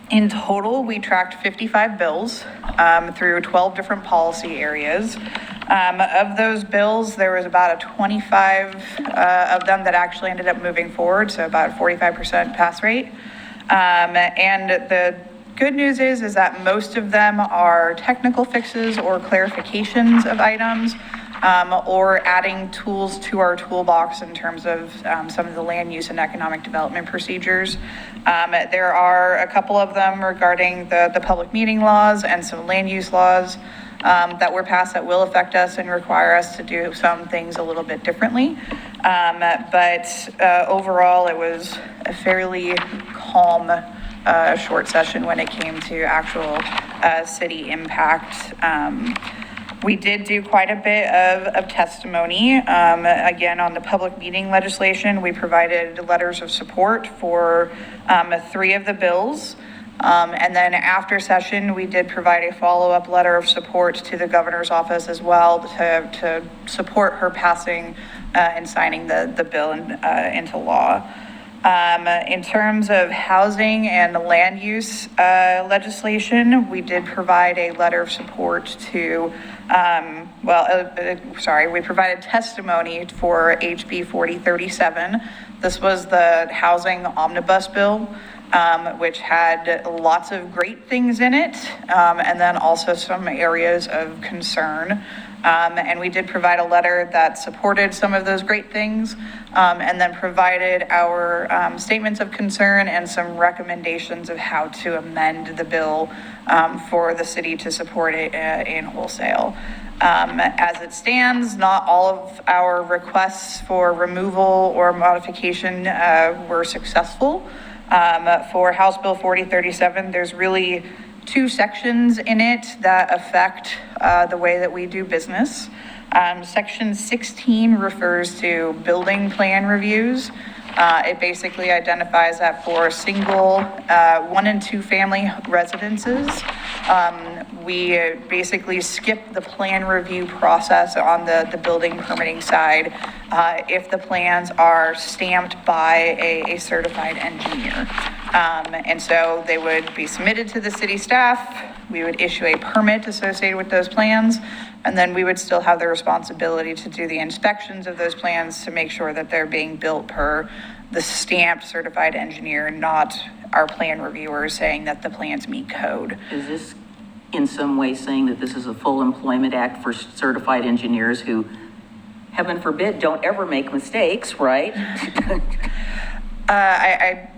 In total, we tracked 55 bills through 12 different policy areas. Of those bills, there was about a 25 of them that actually ended up moving forward, so about a 45% pass rate. And the good news is that most of them are technical fixes or clarifications of items, or adding tools to our toolbox in terms of some of the land use and economic development procedures. There are a couple of them regarding the public meeting laws and some land use laws that were passed that will affect us and require us to do some things a little bit differently. But overall, it was a fairly calm short session when it came to actual city impact. We did do quite a bit of testimony. Again, on the public meeting legislation, we provided letters of support for 3 of the bills. And then after session, we did provide a follow-up letter of support to the governor's office as well to support her passing and signing the bill into law. In terms of housing and land use legislation, we did provide a letter of support to, we provided testimony for HB 4037. This was the housing omnibus bill, which had lots of great things in it, and then also some areas of concern. And we did provide a letter that supported some of those great things, and then provided our statements of concern and some recommendations of how to amend the bill for the city to support it in wholesale. As it stands, not all of our requests for removal or modification were successful. For House Bill 4037, there's really 2 sections in it that affect the way that we do business. Section 16 refers to building plan reviews. It basically identifies that for single 1 and 2 family residences, we basically skip the plan review process on the building permitting side if the plans are stamped by a certified engineer. And so they would be submitted to the city staff. We would issue a permit associated with those plans, and then we would still have the responsibility to do the inspections of those plans to make sure that they're being built per the stamped certified engineer, not our plan reviewers saying that the plans meet code. Is this in some way saying that this is a full employment act for certified engineers who, heaven forbid, don't ever make mistakes, right?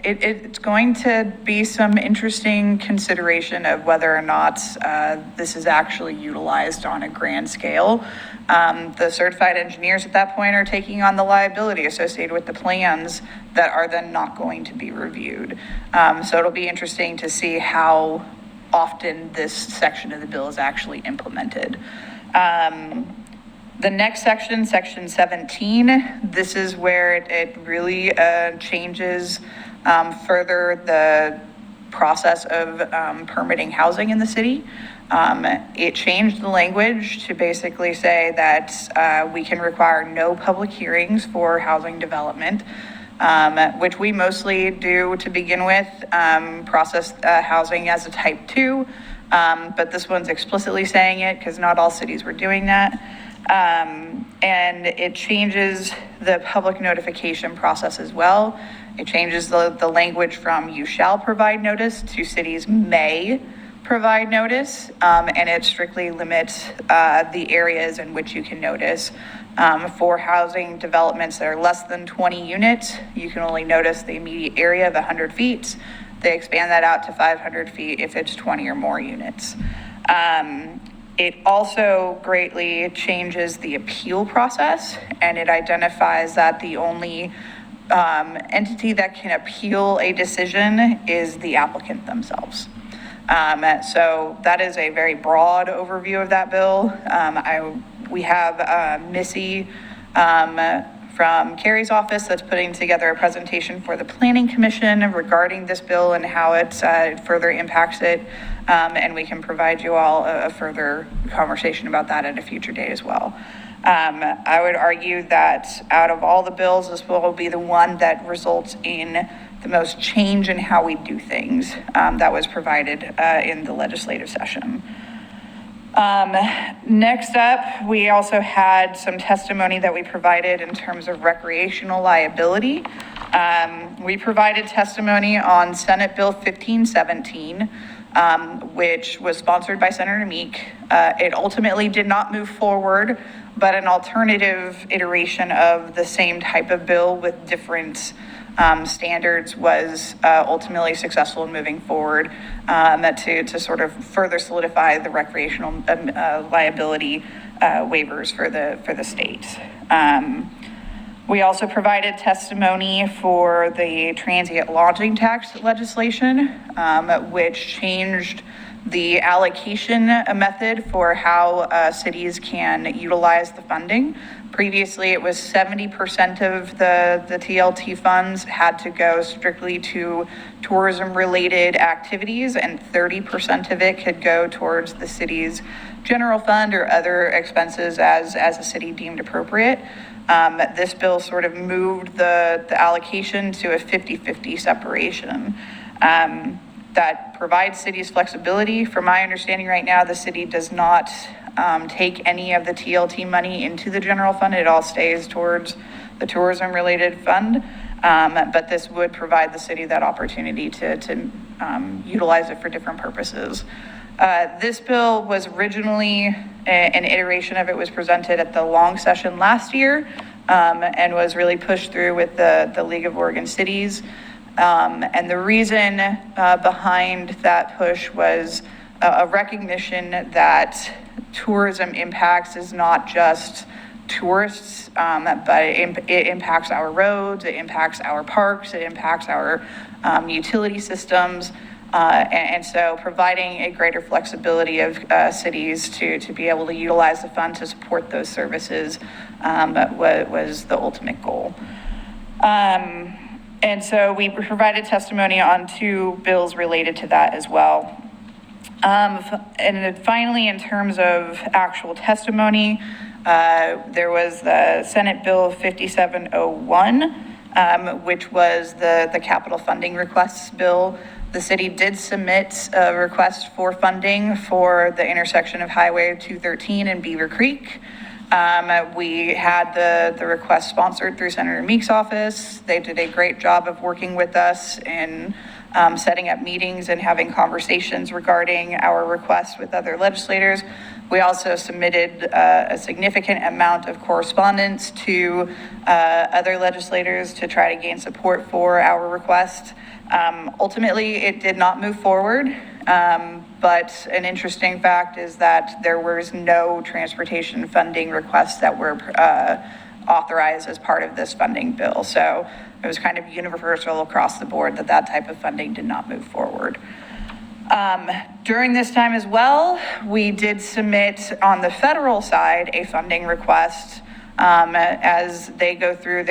It's going to be some interesting consideration of whether or not this is actually utilized on a grand scale. The certified engineers at that point are taking on the liability associated with the plans that are then not going to be reviewed. So it'll be interesting to see how often this section of the bill is actually implemented. The next section, section 17, this is where it really changes further the process of permitting housing in the city. It changed the language to basically say that we can require no public hearings for housing development, which we mostly do to begin with, process housing as a type 2, but this one's explicitly saying it because not all cities were doing that. And it changes the public notification process as well. It changes the language from you shall provide notice to cities may provide notice, and it strictly limits the areas in which you can notice. For housing developments that are less than 20 units, you can only notice the immediate area of 100 feet. They expand that out to 500 feet if it's 20 or more units. It also greatly changes the appeal process, and it identifies that the only entity that can appeal a decision is the applicant themselves. So that is a very broad overview of that bill. We have Missy from Carrie's office that's putting together a presentation for the Planning Commission regarding this bill and how it further impacts it. And we can provide you all a further conversation about that at a future date as well. I would argue that out of all the bills, this will be the one that results in the most change in how we do things that was provided in the legislative session. Next up, we also had some testimony that we provided in terms of recreational liability. We provided testimony on Senate Bill 1517, which was sponsored by Senator Meek. It ultimately did not move forward, but an alternative iteration of the same type of bill with different standards was ultimately successful in moving forward to sort of further solidify the recreational liability waivers for the state. We also provided testimony for the transient lodging tax legislation, which changed the allocation method for how cities can utilize the funding. Previously, it was 70% of the TLT funds had to go strictly to tourism-related activities, and 30% of it could go towards the city's general fund or other expenses as a city deemed appropriate. This bill sort of moved the allocation to a 50-50 separation. That provides cities flexibility. From my understanding right now, the city does not take any of the TLT money into the general fund. It all stays towards the tourism related fund. But this would provide the city that opportunity to utilize it for different purposes. This bill was originally, an iteration of it was presented at the long session last year and was really pushed through with the League of Oregon Cities. And the reason behind that push was a recognition that tourism impacts is not just tourists, but it impacts our roads, it impacts our parks, it impacts our utility systems. And so providing a greater flexibility of cities to be able to utilize the fund to support those services was the ultimate goal. And so we provided testimony on 2 bills related to that as well. And then finally, in terms of actual testimony, there was the Senate Bill 5701, which was the capital funding requests bill. The city did submit a request for funding for the intersection of Highway 213 and Beaver Creek. We had the request sponsored through Senator Meek's office. They did a great job of working with us in setting up meetings and having conversations regarding our requests with other legislators. We also submitted a significant amount of correspondence to other legislators to try to gain support for our request. Ultimately, it did not move forward. But an interesting fact is that there was no transportation funding requests that were authorized as part of this funding bill. So it was kind of universal across the board that type of funding did not move forward. During this time as well, we did submit on the federal side a funding request as they go through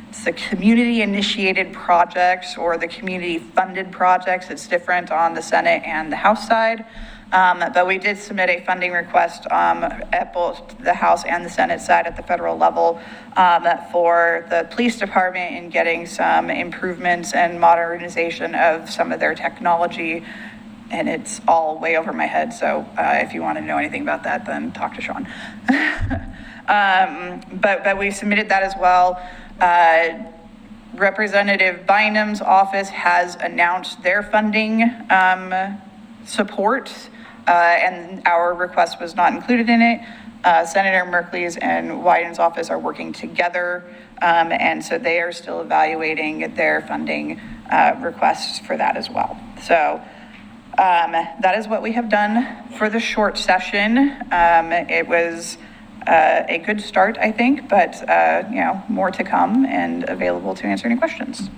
it's the community initiated projects or the community funded projects. It's different on the Senate and the House side. But we did submit a funding request at both the House and the Senate side at the federal level for the police department in getting some improvements and modernization of some of their technology. And it's all way over my head. So if you want to know anything about that, then talk to Sean. But we submitted that as well. Representative Bynum's office has announced their funding support, and our request was not included in it. Senator Merkley's and Wyden's office are working together, and so they are still evaluating their funding requests for that as well. So that is what we have done for the short session. It was a good start, I think, but more to come and available to answer any questions.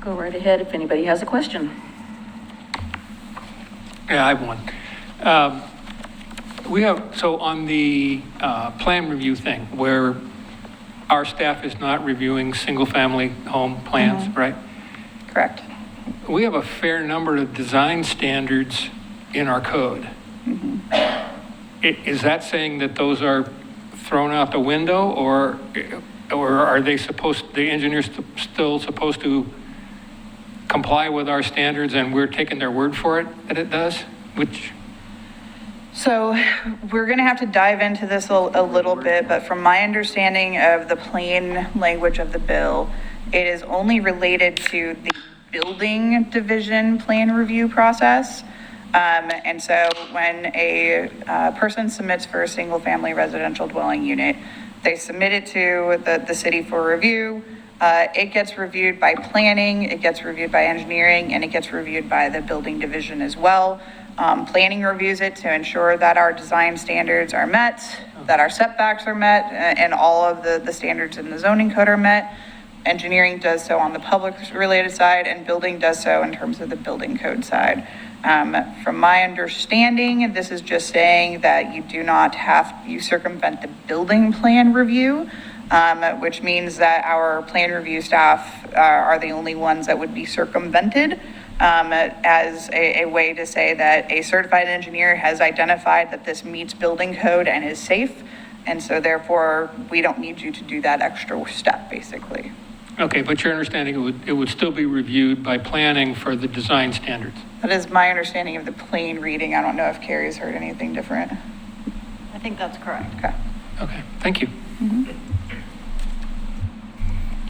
Go right ahead if anybody has a question. Yeah, I have one. So on the plan review thing, where our staff is not reviewing single-family home plans, right? Correct. We have a fair number of design standards in our code. Is that saying that those are thrown out the window, or are they the engineers still supposed to comply with our standards and we're taking their word for it that it does? So we're going to have to dive into this a little bit, but from my understanding of the plain language of the bill, it is only related to the building division plan review process. And so when a person submits for a single family residential dwelling unit, they submit it to the city for review. It gets reviewed by planning, it gets reviewed by engineering, and it gets reviewed by the building division as well. Planning reviews it to ensure that our design standards are met, that our setbacks are met, and all of the standards in the zoning code are met. Engineering does so on the public related side, and building does so in terms of the building code side. From my understanding, this is just saying that you circumvent the building plan review, which means that our plan review staff are the only ones that would be circumvented, as a way to say that a certified engineer has identified that this meets building code and is safe. And so therefore, we don't need you to do that extra step, basically. Okay, but your understanding, it would still be reviewed by planning for the design standards? That is my understanding of the plain reading. I don't know if Carrie's heard anything different. I think that's correct. Okay, thank you.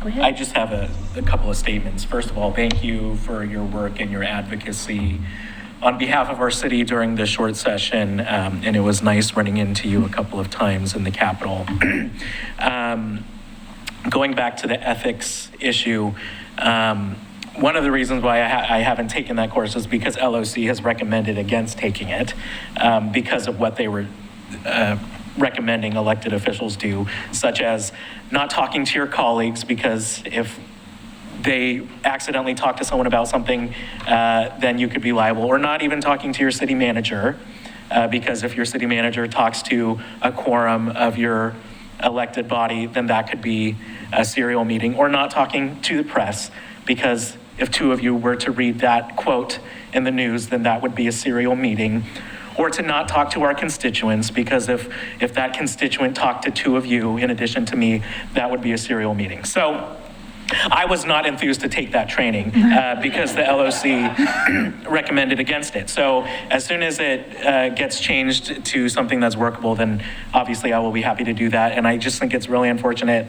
I just have a couple of statements. First of all, thank you for your work and your advocacy on behalf of our city during this short session, and it was nice running into you a couple of times in the Capitol. Going back to the ethics issue, one of the reasons why I haven't taken that course is because LOC has recommended against taking it because of what they were recommending elected officials do, such as not talking to your colleagues, because if they accidentally talk to someone about something, then you could be liable, or not even talking to your city manager, because if your city manager talks to a quorum of your elected body, then that could be a serial meeting, or not talking to the press, because if two of you were to read that quote in the news, then that would be a serial meeting. Or to not talk to our constituents, because if that constituent talked to two of you in addition to me, that would be a serial meeting. So I was not enthused to take that training because the LOC recommended against it. So as soon as it gets changed to something that's workable, then obviously I will be happy to do that. And I just think it's really unfortunate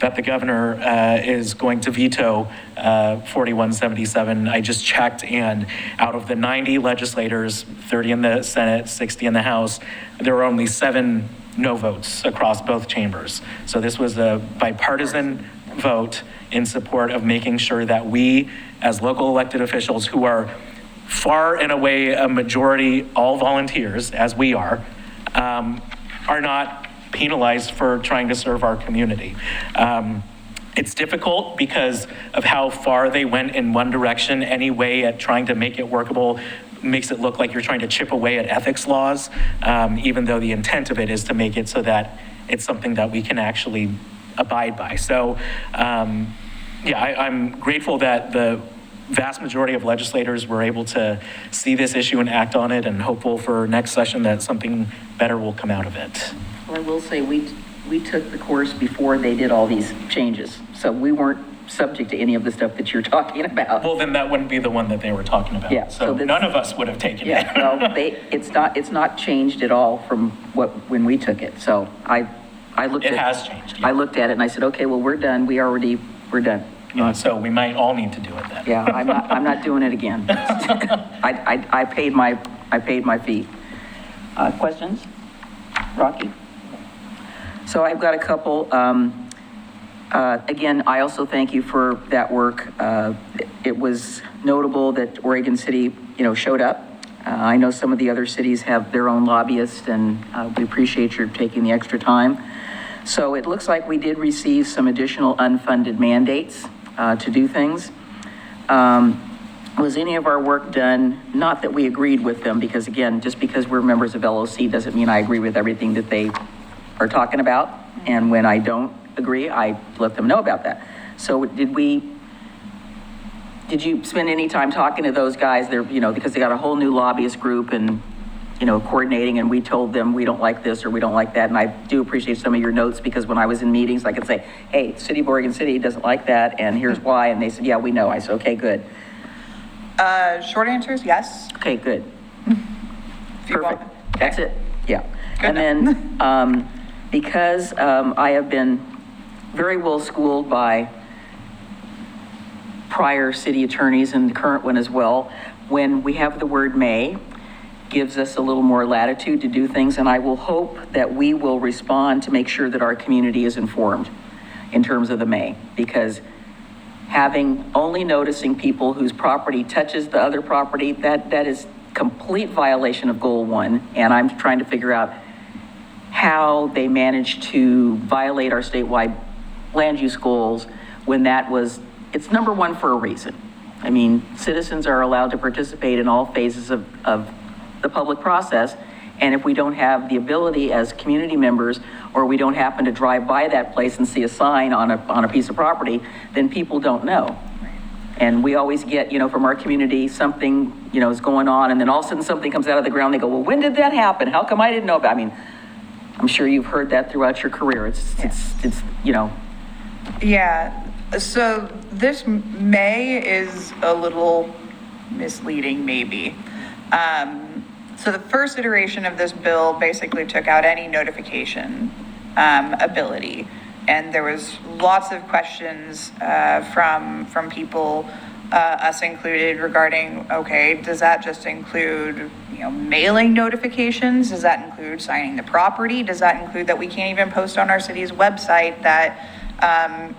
that the governor is going to veto 4177. I just checked, and out of the 90 legislators, 30 in the Senate, 60 in the House, there were only 7 no votes across both chambers. So this was a bipartisan vote in support of making sure that we, as local elected officials who are far and away a majority all volunteers, as we are not penalized for trying to serve our community. It's difficult because of how far they went in one direction anyway at trying to make it workable. Makes it look like you're trying to chip away at ethics laws, even though the intent of it is to make it so that it's something that we can actually abide by. So, I'm grateful that the vast majority of legislators were able to see this issue and act on it, and hopeful for next session that something better will come out of it. Well, I will say we took the course before they did all these changes, so we weren't subject to any of the stuff that you're talking about. Well, then that wouldn't be the one that they were talking about. Yeah, so none of us would have taken it. Well, it's not changed at all from when we took it. So I looked at it. It has changed. Yeah. I looked at it and I said, okay, well, we're done. We're done. So we might all need to do it then. Yeah, I'm not doing it again. I paid my fee. Questions? Rocky? So I've got a couple. Again, I also thank you for that work. It was notable that Oregon City, showed up. I know some of the other cities have their own lobbyists, and we appreciate your taking the extra time. So it looks like we did receive some additional unfunded mandates to do things. was any of our work done, not that we agreed with them, because again, just because we're members of LOC doesn't mean I agree with everything that they are talking about. And when I don't agree, I let them know about that. So did you spend any time talking to those guys? They're, because they got a whole new lobbyist group and, coordinating, and we told them we don't like this or we don't like that. And I do appreciate some of your notes, because when I was in meetings, I could say, hey, City of Oregon City doesn't like that, and here's why. And they said, yeah, we know. I said, okay, good. Short answer is yes. Okay, good. Perfect. Okay. That's it. Yeah. Good And then, because I have been very well schooled by prior city attorneys and the current one as well, when we have the word may, gives us a little more latitude to do things, and I will hope that we will respond to make sure that our community is informed in terms of the may, because only noticing people whose property touches the other property, that is complete violation of goal 1, and I'm trying to figure out how they managed to violate our statewide land use goals when it's number 1 for a reason. I mean, citizens are allowed to participate in all phases of the public process, and if we don't have the ability as community members, or we don't happen to drive by that place and see a sign on a piece of property, then people don't know. And we always get, from our community, something, is going on, and then all of a sudden something comes out of the ground, they go, well, when did that happen? How come I didn't know about it? I mean, I'm sure you've heard that throughout your career. It's Yeah, so this may is a little misleading, maybe. So the first iteration of this bill basically took out any notification ability. And there was lots of questions from people, us included, regarding, okay, does that just include, mailing notifications? Does that include signing the property? Does that include that we can't even post on our city's website that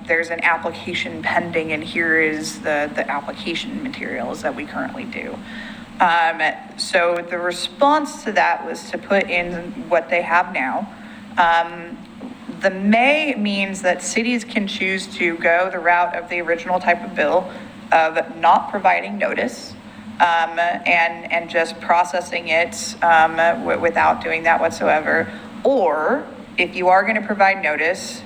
there's an application pending and here is the application materials that we currently do? So the response to that was to put in what they have now. The may means that cities can choose to go the route of the original type of bill of not providing notice, and just processing it without doing that whatsoever. Or if you are going to provide notice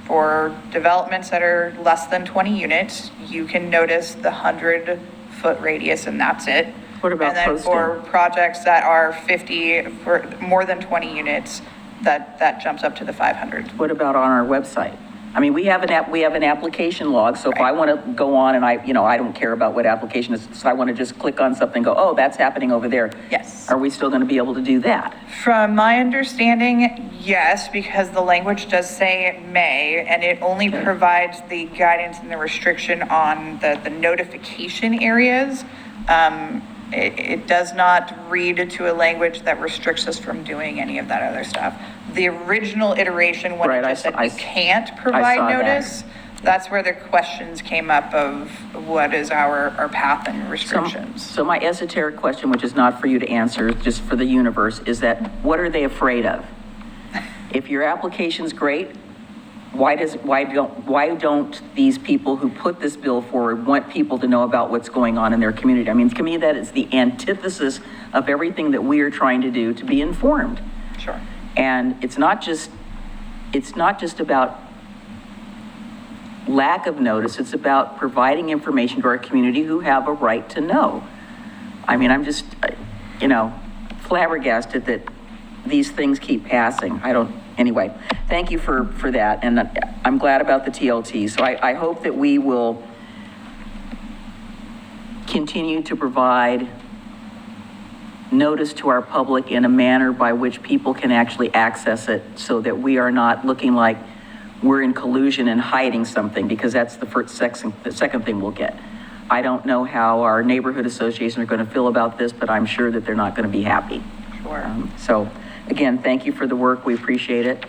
for developments that are less than 20 units, you can notice the 100-foot radius and that's it. What about And then posting? for projects that are 50, for more than 20 units, that jumps up to the 500. What about on our website? I mean, we have an application log, so if I want to go on and I don't care about what application is, so I want to just click on something and go, oh, that's happening over there. Yes. Are we still going to be able to do that? From my understanding, yes, because the language does say it may, and it only provides the guidance and the restriction on the notification areas. It does not read to a language that restricts us from doing any of that other stuff. The original iteration, when it just said you can't provide notice, that's where the questions came up of what is our path and restrictions. So my esoteric question, which is not for you to answer, just for the universe, is that what are they afraid of? If your application's great, why don't these people who put this bill forward want people to know about what's going on in their community? I mean, to me, that is the antithesis of everything that we are trying to do to be informed. Sure. And it's not just about lack of notice, it's about providing information to our community who have a right to know. I mean, I'm just, flabbergasted that these things keep passing. Anyway, thank you for that, and I'm glad about the TLT. So I hope that we will continue to provide notice to our public in a manner by which people can actually access it, so that we are not looking like we're in collusion and hiding something, because that's the second thing we'll get. I don't know how our neighborhood associations are going to feel about this, but I'm sure that they're not going to be happy. Sure. So again, thank you for the work. We appreciate it.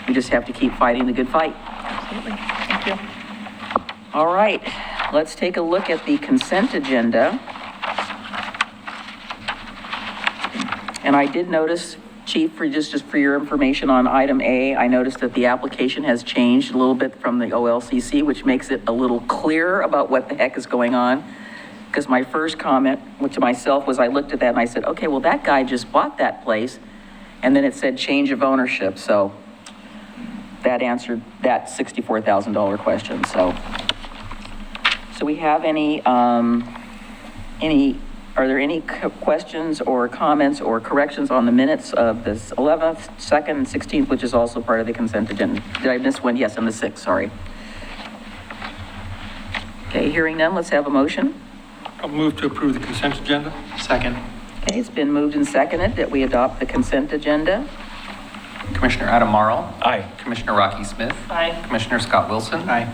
We just have to keep fighting the good fight. Absolutely. Thank you. All right, let's take a look at the consent agenda. And I did notice, Chief, just for your information on item A, I noticed that the application has changed a little bit from the OLCC, which makes it a little clearer about what the heck is going on. Because my first comment to myself was I looked at that and I said, okay, well, that guy just bought that place. And then it said change of ownership. So that answered that $64,000 question. So we have are there any questions or comments or corrections on the minutes of this 11th, 2nd, and 16th, which is also part of the consent agenda? Did I miss one? Yes, on the 6th, sorry. Okay, hearing none, let's have a motion. I'll move to approve the consent agenda. Second. Okay, it's been moved and seconded that we adopt the consent agenda. Commissioner Adam Marl. Aye. Commissioner Rocky Smith. Aye. Commissioner Scott Wilson. Aye.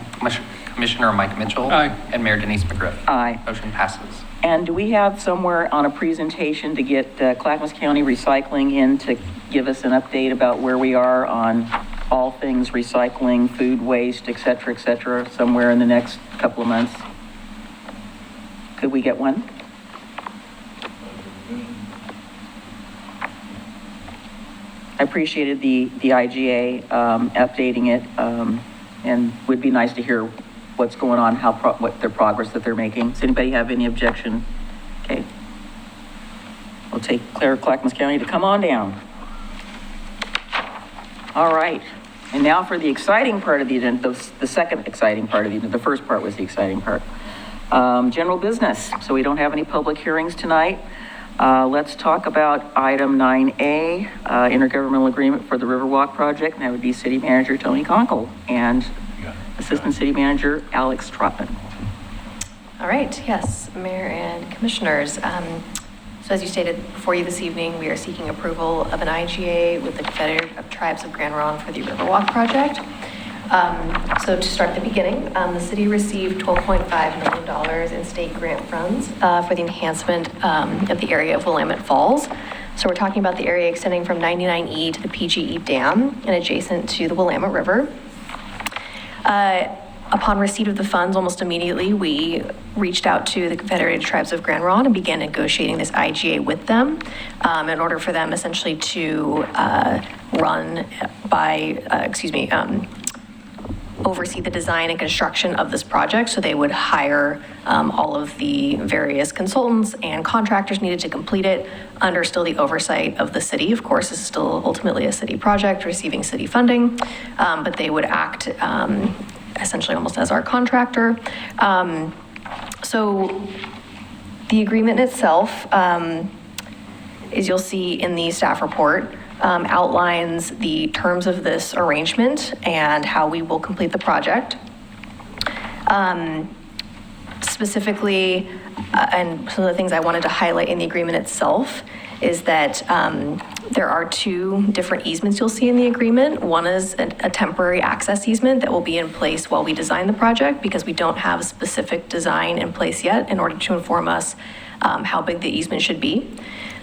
Commissioner Mike Mitchell. Aye. And Mayor Denise McGriff. Aye. Motion passes. And do we have somewhere on a presentation to get Clackamas County Recycling in to give us an update about where we are on all things recycling, food waste, et cetera, somewhere in the next couple of months? Could we get one? I appreciated the IGA updating it, and would be nice to hear what's going on, what their progress that they're making. Does anybody have any objection? Okay. We'll take Clackamas County to come on down. All right. And now for the exciting part of the agenda, the second exciting part of the agenda. The first part was the exciting part. General business. So we don't have any public hearings tonight. Let's talk about item 9A, intergovernmental agreement for the Riverwalk project. And that would be City Manager Tony Conkle and Assistant City Manager Alex Trotman. All right, yes, Mayor and Commissioners. So as you stated before you this evening, we are seeking approval of an IGA with the Confederate of Tribes of Grand Ronde for the Riverwalk project. So to start at the beginning, the city received $12.5 million in state grant funds for the enhancement of the area of Willamette Falls. So we're talking about the area extending from 99E to the PGE Dam and adjacent to the Willamette River. Upon receipt of the funds, almost immediately, we reached out to the Confederated Tribes of Grand Ronde and began negotiating this IGA with them in order for them essentially to oversee the design and construction of this project. So they would hire all of the various consultants and contractors needed to complete it under still the oversight of the city. Of course, this is still ultimately a city project receiving city funding, but they would act essentially almost as our contractor. So the agreement itself, as you'll see in the staff report, outlines the terms of this arrangement and how we will complete the project. Specifically, and some of the things I wanted to highlight in the agreement itself is that there are two different easements you'll see in the agreement. One is a temporary access easement that will be in place while we design the project because we don't have a specific design in place yet in order to inform us how big the easement should be.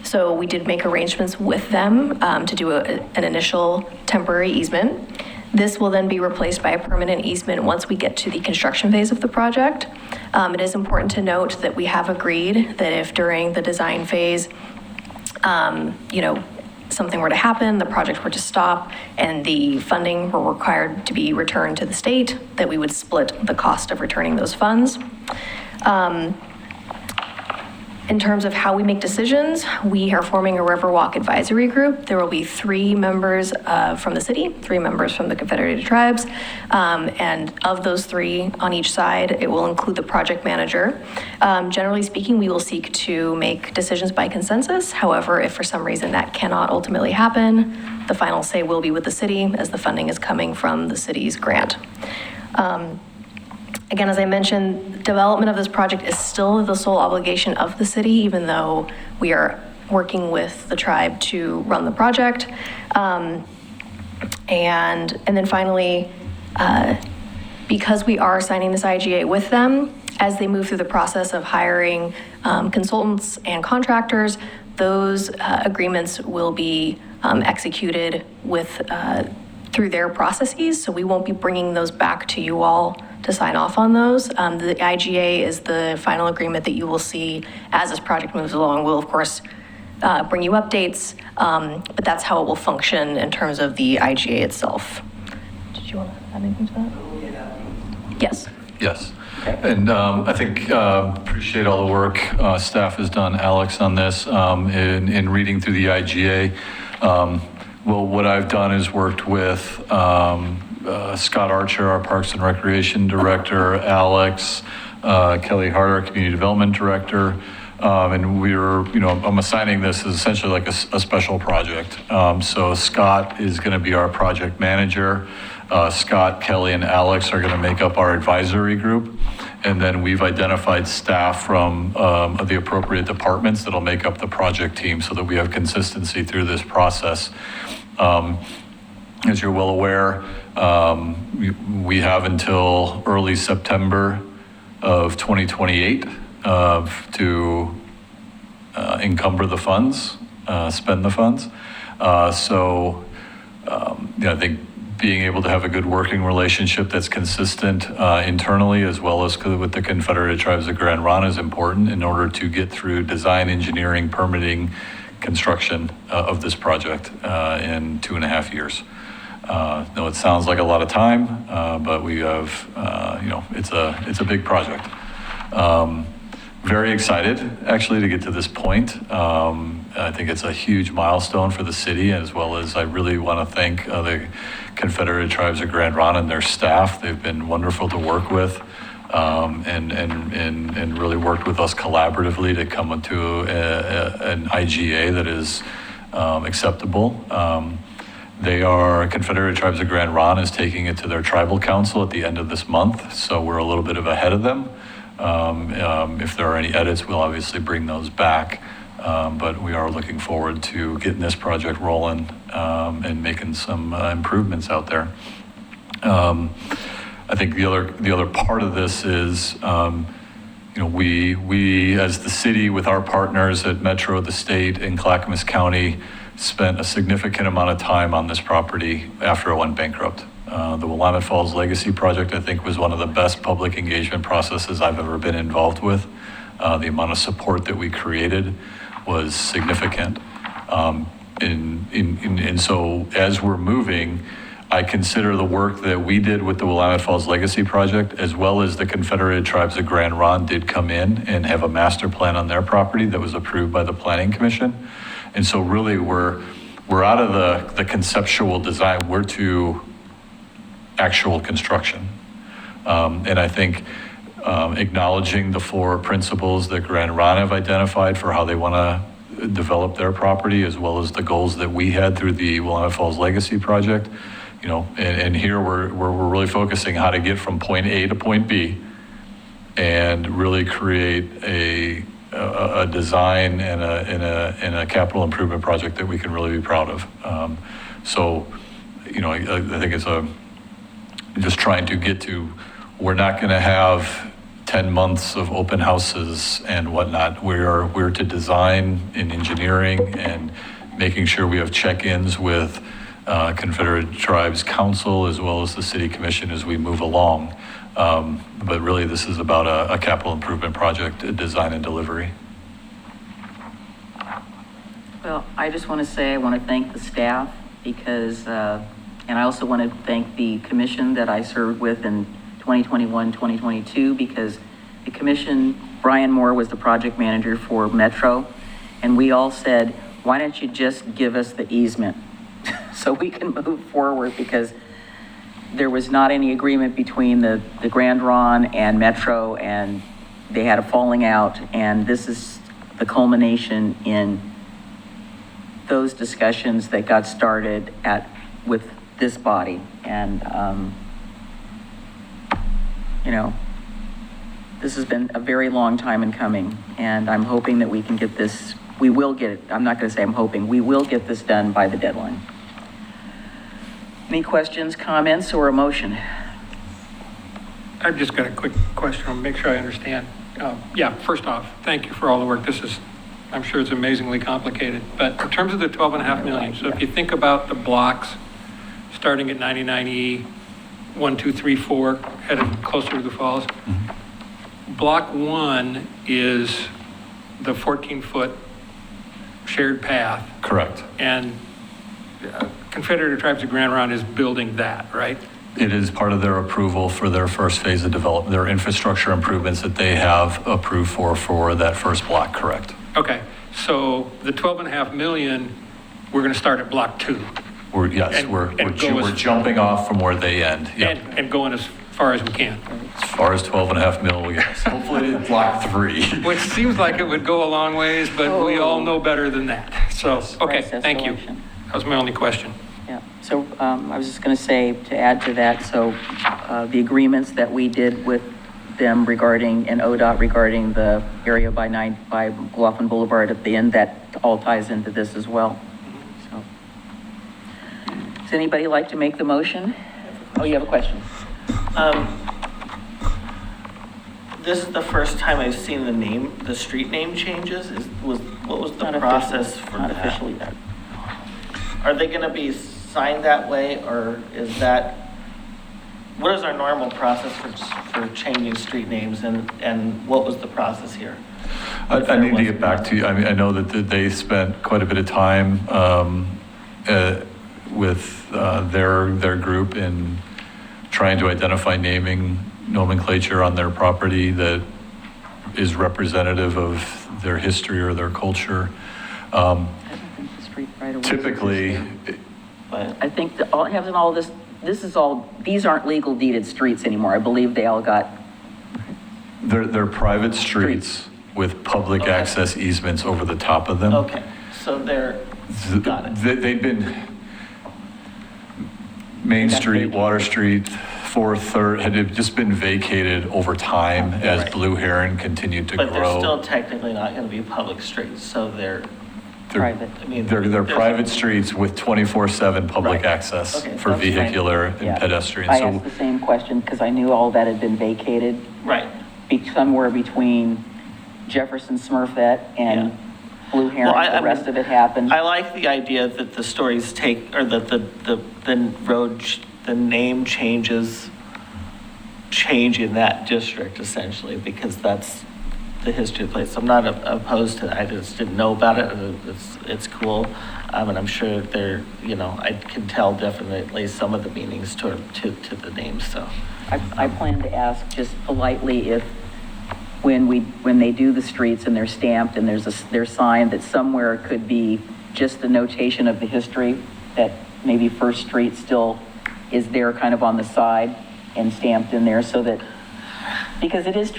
So we did make arrangements with them to do an initial temporary easement. This will then be replaced by a permanent easement once we get to the construction phase of the project. It is important to note that we have agreed that if during the design phase, something were to happen, the project were to stop, and the funding were required to be returned to the state, that we would split the cost of returning those funds. In terms of how we make decisions, we are forming a Riverwalk Advisory Group. There will be 3 members from the city, 3 members from the Confederated Tribes, and of those 3 on each side, it will include the project manager. Generally speaking, we will seek to make decisions by consensus. However, if for some reason that cannot ultimately happen, the final say will be with the city as the funding is coming from the city's grant. Again, as I mentioned, development of this project is still the sole obligation of the city, even though we are working with the tribe to run the project. And then finally, because we are signing this IGA with them, as they move through the process of hiring consultants and contractors, those agreements will be executed through their processes. So we won't be bringing those back to you all to sign off on those. The IGA is the final agreement that you will see as this project moves along. We'll, of course, bring you updates, but that's how it will function in terms of the IGA itself. Did you want to add anything to that? Yes. Yes. And I think, appreciate all the work staff has done, Alex, on this, in reading through the IGA. Well, what I've done is worked with Scott Archer, our Parks and Recreation Director, Alex, Kelly Hart, our Community Development Director, and I'm assigning this as essentially like a special project. So Scott is going to be our project manager. Scott, Kelly, and Alex are going to make up our advisory group. And then we've identified staff from the appropriate departments that'll make up the project team so that we have consistency through this process. As you're well aware, we have until early September of 2028 to encumber the funds, spend the funds. I think being able to have a good working relationship that's consistent internally as well as with the Confederated Tribes of Grand Ronde is important in order to get through design, engineering, permitting, construction of this project in 2.5 years. No, it sounds like a lot of time, but we have, it's a big project. Very excited, actually, to get to this point. I think it's a huge milestone for the city, as well as I really want to thank the Confederated Tribes of Grand Ronde and their staff. They've been wonderful to work with, and really worked with us collaboratively to come into an IGA that is acceptable. Confederated Tribes of Grand Ronde is taking it to their tribal council at the end of this month, so we're a little bit ahead of them. If there are any edits, we'll obviously bring those back, but we are looking forward to getting this project rolling and making some improvements out there. I think the other part of this is, we as the city with our partners at Metro, the state, and Clackamas County spent a significant amount of time on this property after it went bankrupt. The Willamette Falls Legacy Project, I think, was one of the best public engagement processes I've ever been involved with. The amount of support that we created was significant. And so as we're moving, I consider the work that we did with the Willamette Falls Legacy Project, as well as the Confederated Tribes of Grand Ronde did come in and have a master plan on their property that was approved by the Planning Commission. And so really we're out of the conceptual design, we're to actual construction. And I think acknowledging the 4 principles that Grand Ronde have identified for how they want to develop their property, as well as the goals that we had through the Willamette Falls Legacy Project, and here we're really focusing how to get from point A to point B and really create a design and a capital improvement project that we can really be proud of. I think it's just trying to get to, we're not going to have 10 months of open houses and whatnot. We're to design and engineering and making sure we have check-ins with Confederate Tribes Council as well as the City Commission as we move along. But really this is about a capital improvement project, design and delivery. Well, I just want to say I want to thank the staff because, and I also want to thank the commission that I served with in 2021, 2022, because the commission, Brian Moore was the project manager for Metro, and we all said, why don't you just give us the easement so we can move forward, because there was not any agreement between the Grand Ronde and Metro, and they had a falling out, and this is the culmination in those discussions that got started with this body. And this has been a very long time in coming, and I'm hoping that we can get this, we will get it, I'm not going to say I'm hoping, we will get this done by the deadline. Any questions, comments, or a motion? I've just got a quick question. I'll make sure I understand. First off, thank you for all the work. This is, I'm sure it's amazingly complicated, but in terms of the 12.5 million, so if you think about the blocks starting at 99E, 1, 2, 3, 4, headed closer to the falls, block 1 is the 14-foot shared path. Correct. And Confederated Tribes of Grand Ronde is building that, right? it is part of their approval for their first phase of development, their infrastructure improvements that they have approved for that first block, correct? Okay, so the 12.5 million, we're going to start at block 2. We're jumping off from where they end. Yep. And going as far as we can. As far as 12.5 mil, yes. Hopefully block 3. Which seems like it would go a long ways, but we all know better than that. So, okay, Price thank you. escalation. That was my only question. Yeah, so I was just going to say, to add to that, so the agreements that we did with them regarding, and ODOT regarding the area by McLaughlin Boulevard at the end, that all ties into this as well. So, does anybody like to make the motion? Oh, you have a question? This is the first time I've seen the street name changes. What was the process for that? Not officially yet. Are they going to be signed that way, or is that, what is our normal process for changing street names, and what was the process here? I need to get back to you. I mean, I know that they spent quite a bit of time with their group in trying to identify naming nomenclature on their property that is representative of their history or their culture. Typically, I think that having all this, these aren't legal deeded streets anymore. I believe they all got. they're private streets with public access easements over the top of them. Okay, so got it. They've been Main Street, Water Street, 4th, 3rd, had just been vacated over time as Blue Heron continued to grow. But they're still technically not going to be public streets, so they're private. I mean, They're private streets with 24/7 public access for that's vehicular fine. and pedestrian. I asked the same question because I knew all that had been vacated. Right. Somewhere between Jefferson Smurfette and Blue Heron, Well, the rest of it happened. I like the idea that the stories or that the name changes change in that district essentially, because that's the history of the place. I'm not opposed to that. I just didn't know about it. It's cool. And I'm sure I can tell definitely some of the meanings to the names, so. I plan to ask just politely if when they do the streets and they're stamped and they're signed, that somewhere could be just the notation of the history, that maybe First Street still is there kind of on the side and stamped in there, so that, because it is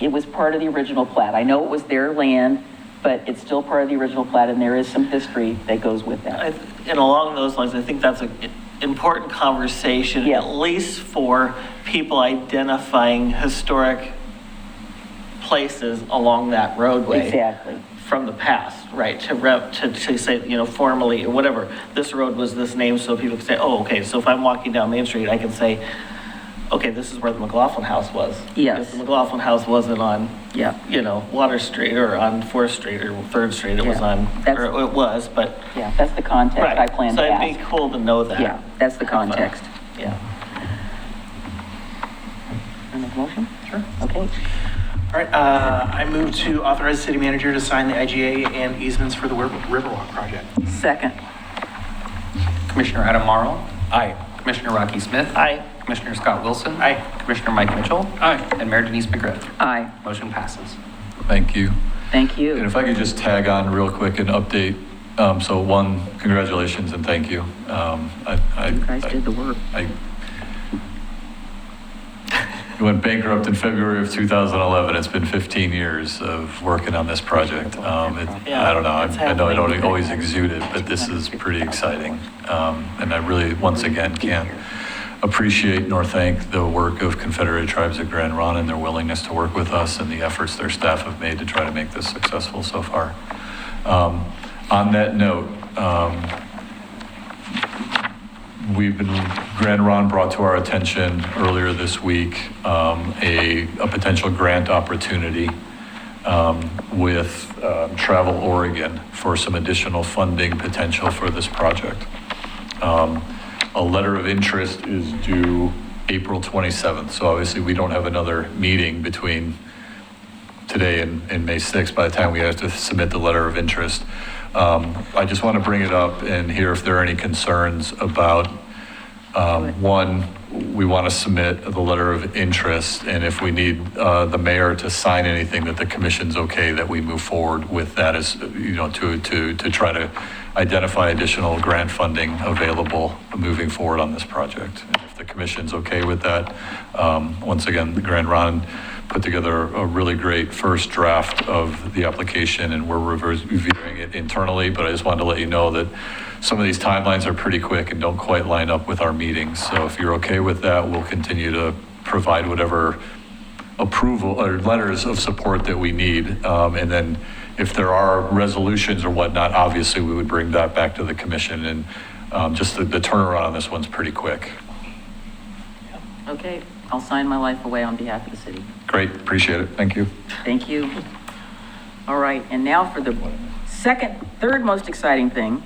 it was part of the original plat. I know it was their land, but it's still part of the original plat, and there is some history that goes with that. And along those lines, I think that's an important conversation, at least for people identifying historic places along that roadway. Exactly. From the past, right? To say, formally or whatever, this road was this name, so people can say, oh, okay, so if I'm walking down Main Street, I can say, okay, this is where the McLaughlin house was. Yes. Because the McLaughlin house wasn't on, Water Street or on 4th Street or 3rd Street. It was on, or it was, but. Yeah, that's the context Right. I plan to ask. So it'd be cool to know that. Yeah, that's the context. Yeah. Can I make a motion? Sure. Okay. All right, I move to authorize the city manager to sign the IGA and easements for the Riverwalk project. Second. Commissioner Adam Morrow. Aye. Commissioner Rocky Smith. Aye. Commissioner Scott Wilson. Aye. Commissioner Mike Mitchell. Aye. And Mayor Denise McGriff. Aye. Motion passes. Thank you. Thank you. And if I could just tag on real quick and update. So one, congratulations and thank you. You guys did the work. We went bankrupt in February of 2011. It's been 15 years of working on this project. I don't know. I know I don't always exude it, but this is pretty exciting. And I really, once again, can't appreciate nor thank the work of Confederated Tribes of Grand Ronde and their willingness to work with us and the efforts their staff have made to try to make this successful so far. On that note, Grand Ronde brought to our attention earlier this week a potential grant opportunity with Travel Oregon for some additional funding potential for this project. A letter of interest is due April 27th, so obviously we don't have another meeting between today and May 6th by the time we have to submit the letter of interest. I just want to bring it up and hear if there are any concerns about One, we want to submit the letter of interest, and if we need the mayor to sign anything that the commission's okay, that we move forward with that as, to try to identify additional grant funding available moving forward on this project. And if the commission's okay with that, once again, the Grand Ron put together a really great first draft of the application, and we're reviewing it internally, but I just wanted to let you know that some of these timelines are pretty quick and don't quite line up with our meetings. So if you're okay with that, we'll continue to provide whatever approval or letters of support that we need. And then if there are resolutions or whatnot, obviously we would bring that back to the commission, and just the turnaround on this one's pretty quick. Okay, I'll sign my life away on behalf of the city. Great, appreciate it. Thank you. Thank you. All right, and now for the third most exciting thing.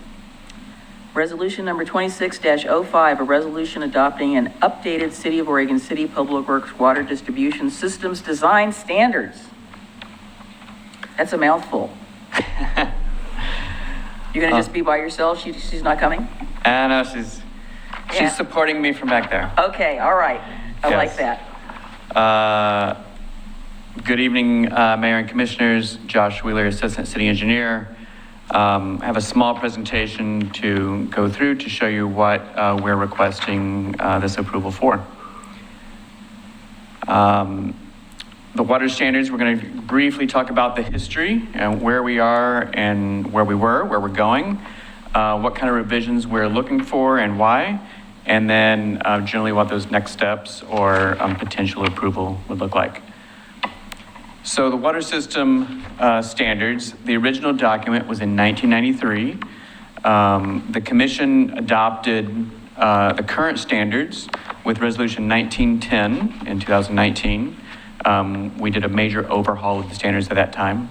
Resolution number 26-05, a resolution adopting an updated City of Oregon City Public Works Water Distribution Systems Design Standards. That's a mouthful. You're gonna just be by yourself? She's not coming? No, she's supporting me from back there. Okay, all right. I like that. Good evening, Mayor and Commissioners. Josh Wheeler, Assistant City Engineer. I have a small presentation to go through to show you what we're requesting this approval for. The water standards, we're going to briefly talk about the history and where we are and where we were, where we're going, what kind of revisions we're looking for and why, and then generally what those next steps or potential approval would look like. So the water system standards, the original document was in 1993. The commission adopted the current standards with resolution 1910 in 2019. We did a major overhaul of the standards at that time.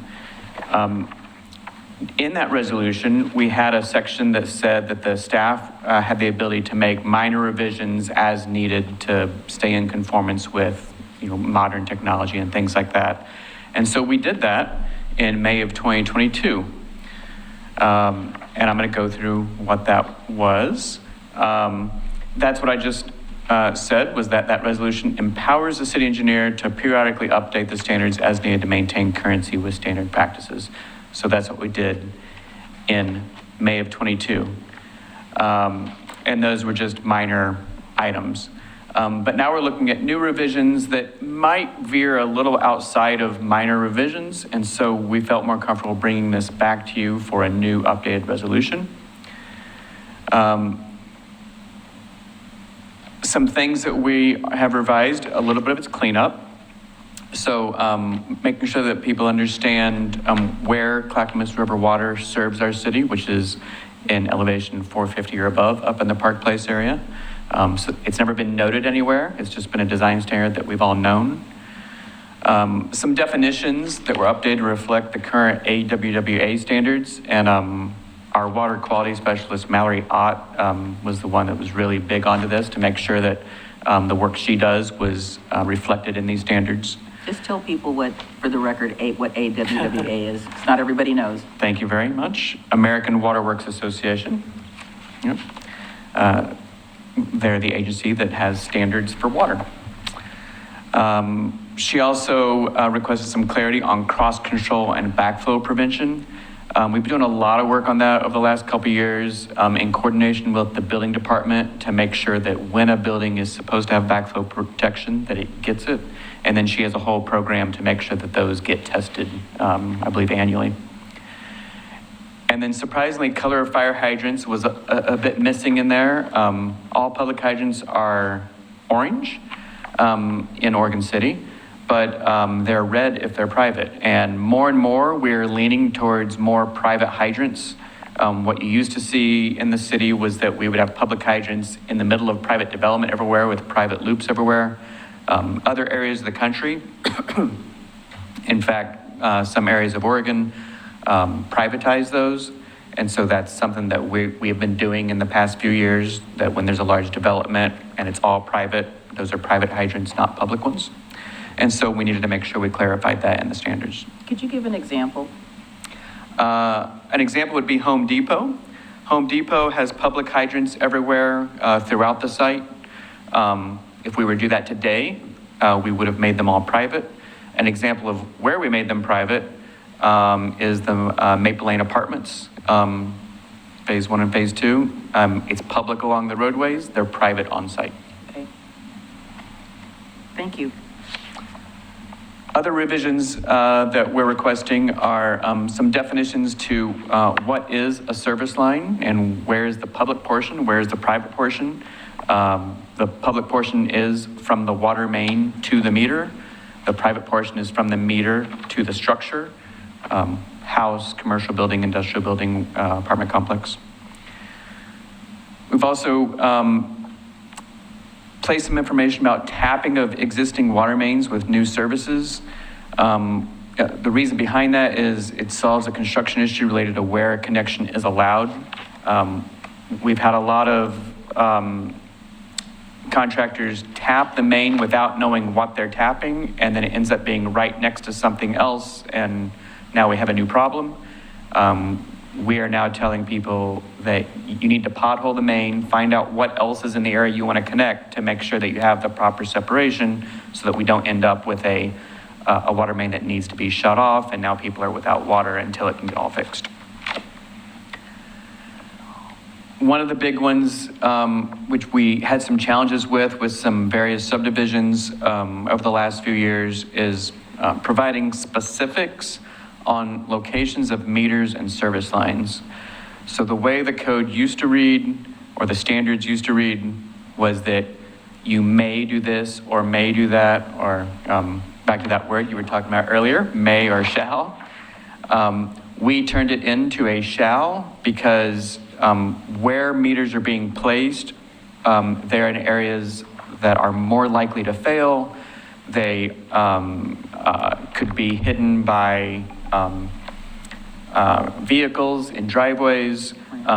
In that resolution, we had a section that said that the staff had the ability to make minor revisions as needed to stay in conformance with modern technology and things like that. And so we did that in May of 2022. And I'm going to go through what that was. That's what I just said, was that resolution empowers the city engineer to periodically update the standards as needed to maintain currency with standard practices. So that's what we did in May of 22. And those were just minor items. But now we're looking at new revisions that might veer a little outside of minor revisions, and so we felt more comfortable bringing this back to you for a new updated resolution. Some things that we have revised, a little bit of its cleanup. So making sure that people understand where Clackamas River water serves our city, which is in elevation 450 or above up in the Park Place area. So it's never been noted anywhere. It's just been a design standard that we've all known. Some definitions that were updated to reflect the current AWWA standards. And our water quality specialist, Mallory Ott, was the one that was really big onto this to make sure that the work she does was reflected in these standards. Just tell people for the record, what AWWA is. It's not everybody knows. Thank you very much. American Water Works Association. Yep. They're the agency that has standards for water. She also requested some clarity on cross control and backflow prevention. We've been doing a lot of work on that over the last couple of years in coordination with the building department to make sure that when a building is supposed to have backflow protection, that it gets it. And then she has a whole program to make sure that those get tested, I believe, annually. And then surprisingly, color of fire hydrants was a bit missing in there. All public hydrants are orange in Oregon City, but they're red if they're private. And more, we're leaning towards more private hydrants. What you used to see in the city was that we would have public hydrants in the middle of private development everywhere with private loops everywhere. Other areas of the country, in fact, some areas of Oregon, privatize those. And so that's something that we have been doing in the past few years, that when there's a large development and it's all private, those are private hydrants, not public ones. And so we needed to make sure we clarified that in the standards. Could you give an example? An example would be Home Depot. Home Depot has public hydrants everywhere throughout the site. If we were to do that today, we would have made them all private. An example of where we made them private is the Maple Lane Apartments, Phase 1 and Phase 2. It's public along the roadways, they're private on site. Okay. Thank you. Other revisions that we're requesting are some definitions to what is a service line and where is the public portion, where is the private portion. The public portion is from the water main to the meter. The private portion is from the meter to the structure, house, commercial building, industrial building, apartment complex. We've also place some information about tapping of existing water mains with new services. The reason behind that is it solves a construction issue related to where a connection is allowed. We've had a lot of contractors tap the main without knowing what they're tapping, and then it ends up being right next to something else, and now we have a new problem. We are now telling people that you need to pothole the main, find out what else is in the area you want to connect to make sure that you have the proper separation so that we don't end up with a water main that needs to be shut off and now people are without water until it can get all fixed. One of the big ones, which we had some challenges with some various subdivisions over the last few years, is providing specifics on locations of meters and service lines. So the way the code used to read, or the standards used to read, was that you may do this or may do that, or back to that word you were talking about earlier, may or shall. We turned it into a shall because where meters are being placed, they're in areas that are more likely to fail. They could be hidden by vehicles in driveways.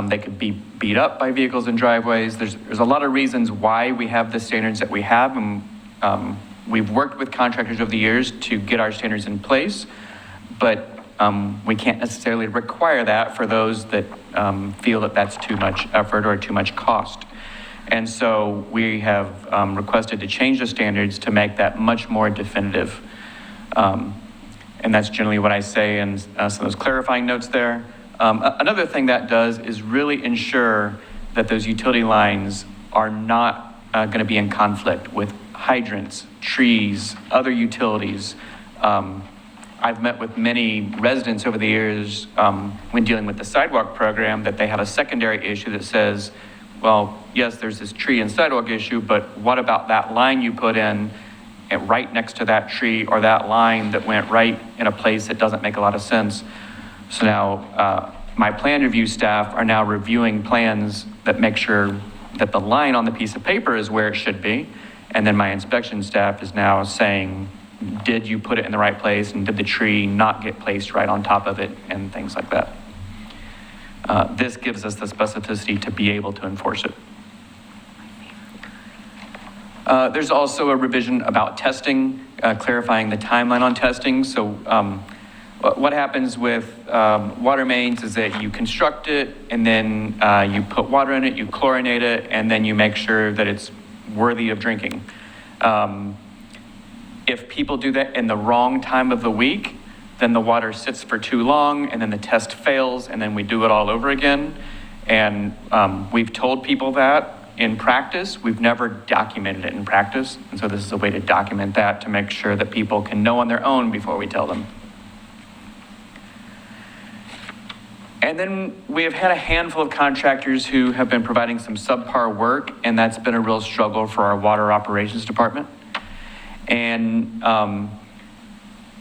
They could be beat up by vehicles in driveways. There's a lot of reasons why we have the standards that we have, and we've worked with contractors over the years to get our standards in place, but we can't necessarily require that for those that feel that that's too much effort or too much cost. And so we have requested to change the standards to make that much more definitive. And that's generally what I say in some of those clarifying notes there. Another thing that does is really ensure that those utility lines are not going to be in conflict with hydrants, trees, other utilities. I've met with many residents over the years when dealing with the sidewalk program that they have a secondary issue that says, well, yes, there's this tree and sidewalk issue, but what about that line you put in and right next to that tree or that line that went right in a place that doesn't make a lot of sense? So now my plan review staff are now reviewing plans that make sure that the line on the piece of paper is where it should be. And then my inspection staff is now saying, did you put it in the right place, and did the tree not get placed right on top of it, and things like that. This gives us the specificity to be able to enforce it. There's also a revision about testing, clarifying the timeline on testing. So what happens with water mains is that you construct it, and then you put water in it, you chlorinate it, and then you make sure that it's worthy of drinking. If people do that in the wrong time of the week, then the water sits for too long, and then the test fails, and then we do it all over again. And we've told people that in practice. We've never documented it in practice. And so this is a way to document that to make sure that people can know on their own before we tell them. And then we have had a handful of contractors who have been providing some subpar work, and that's been a real struggle for our water operations department. And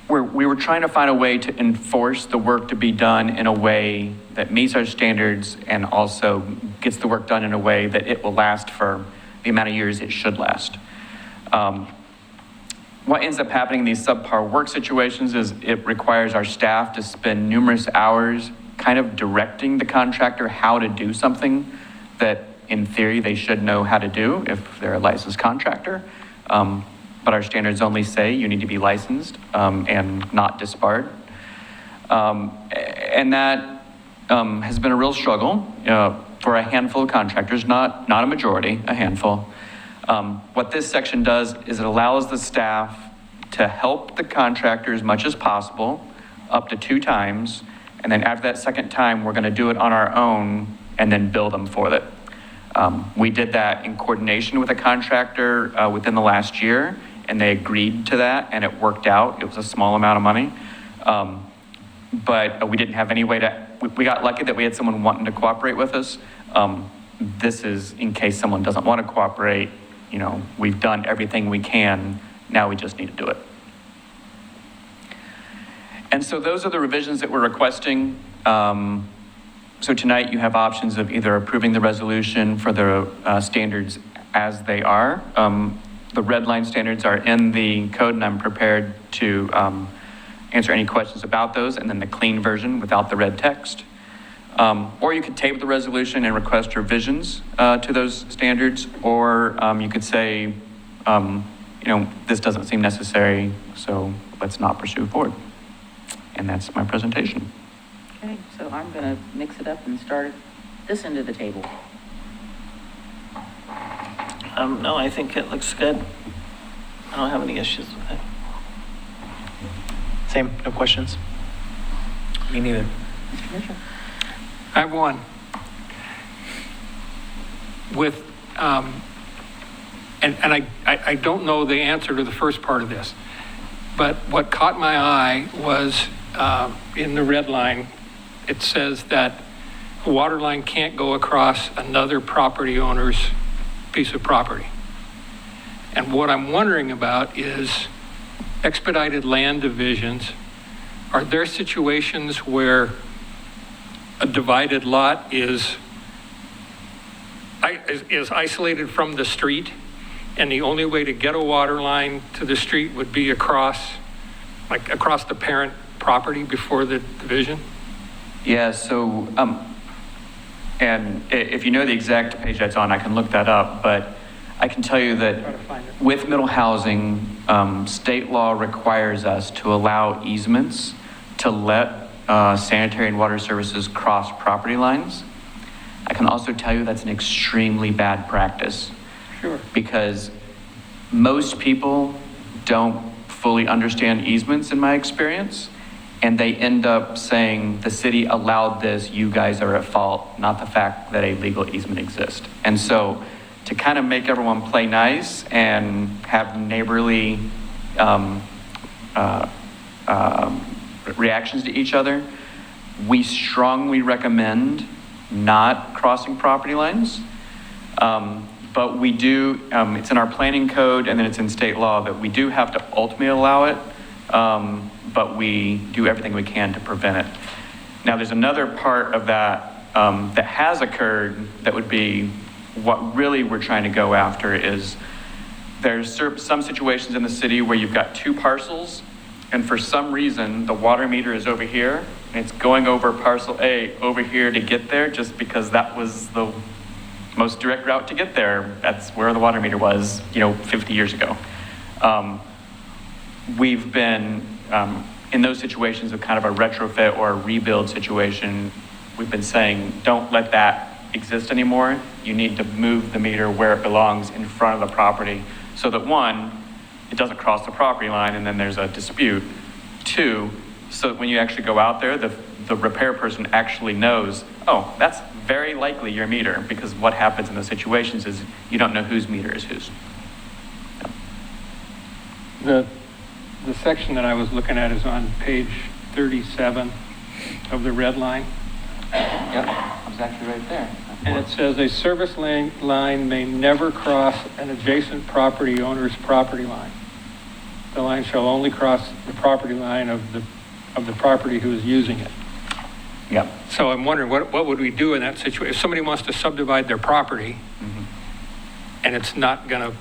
we were trying to find a way to enforce the work to be done in a way that meets our standards and also gets the work done in a way that it will last for the amount of years it should last. What ends up happening in these subpar work situations is it requires our staff to spend numerous hours kind of directing the contractor how to do something that in theory they should know how to do if they're a licensed contractor. But our standards only say you need to be licensed and not disbarred. And that has been a real struggle for a handful of contractors, not a majority, a handful. What this section does is it allows the staff to help the contractor as much as possible, up to 2 times, and then after that second time, we're gonna do it on our own and then bill them for it. We did that in coordination with a contractor within the last year, and they agreed to that, and it worked out. It was a small amount of money. But we didn't have any way to, we got lucky that we had someone wanting to cooperate with us. This is in case someone doesn't want to cooperate, you know, we've done everything we can, now we just need to do it. And so those are the revisions that we're requesting. So tonight you have options of either approving the resolution for the standards as they are. The red line standards are in the code, and I'm prepared to answer any questions about those, and then the clean version without the red text. Or you could table the resolution and request revisions to those standards, or you could say, you know, this doesn't seem necessary, so let's not pursue forward. And that's my presentation. Okay, so I'm going to mix it up and start this end of the table. No, I think it looks good. I don't have any issues with it. Same, no questions? Me neither. I have one. With, and I don't know the answer to the first part of this, but what caught my eye was in the red line, it says that a water line can't go across another property owner's piece of property. And what I'm wondering about is expedited land divisions. Are there situations where a divided lot is isolated from the street, and the only way to get a water line to the street would be across the parent property before the division? Yeah, so, and if you know the exact page that's on, I can look that up, but I can tell you that with middle housing, state law requires us to allow easements to let sanitary and water services cross property lines. I can also tell you that's an extremely bad practice. Sure. Because most people don't fully understand easements in my experience, and they end up saying the city allowed this, you guys are at fault, not the fact that a legal easement exists. And so to kind of make everyone play nice and have neighborly reactions to each other, we strongly recommend not crossing property lines. But we do, it's in our planning code and then it's in state law that we do have to ultimately allow it, but we do everything we can to prevent it. Now there's another part of that that has occurred that would be what really we're trying to go after is there's some situations in the city where you've got 2 parcels, and for some reason the water meter is over here and it's going over parcel A over here to get there just because that was the most direct route to get there. That's where the water meter was, 50 years ago. We've been in those situations of kind of a retrofit or a rebuild situation. We've been saying, don't let that exist anymore. You need to move the meter where it belongs in front of the property so that 1, it doesn't cross the property line and then there's a dispute. 2, so that when you actually go out there, the repair person actually knows, oh, that's very likely your meter, because what happens in those situations is you don't know whose meter is whose. The section that I was looking at is on page 37 of the red line. Yep, exactly right there. And it says a service line may never cross an adjacent property owner's property line. The line shall only cross the property line of the property who is using it. Yep. So I'm wondering, what would we do in that situation? If somebody wants to subdivide their property, and it's not gonna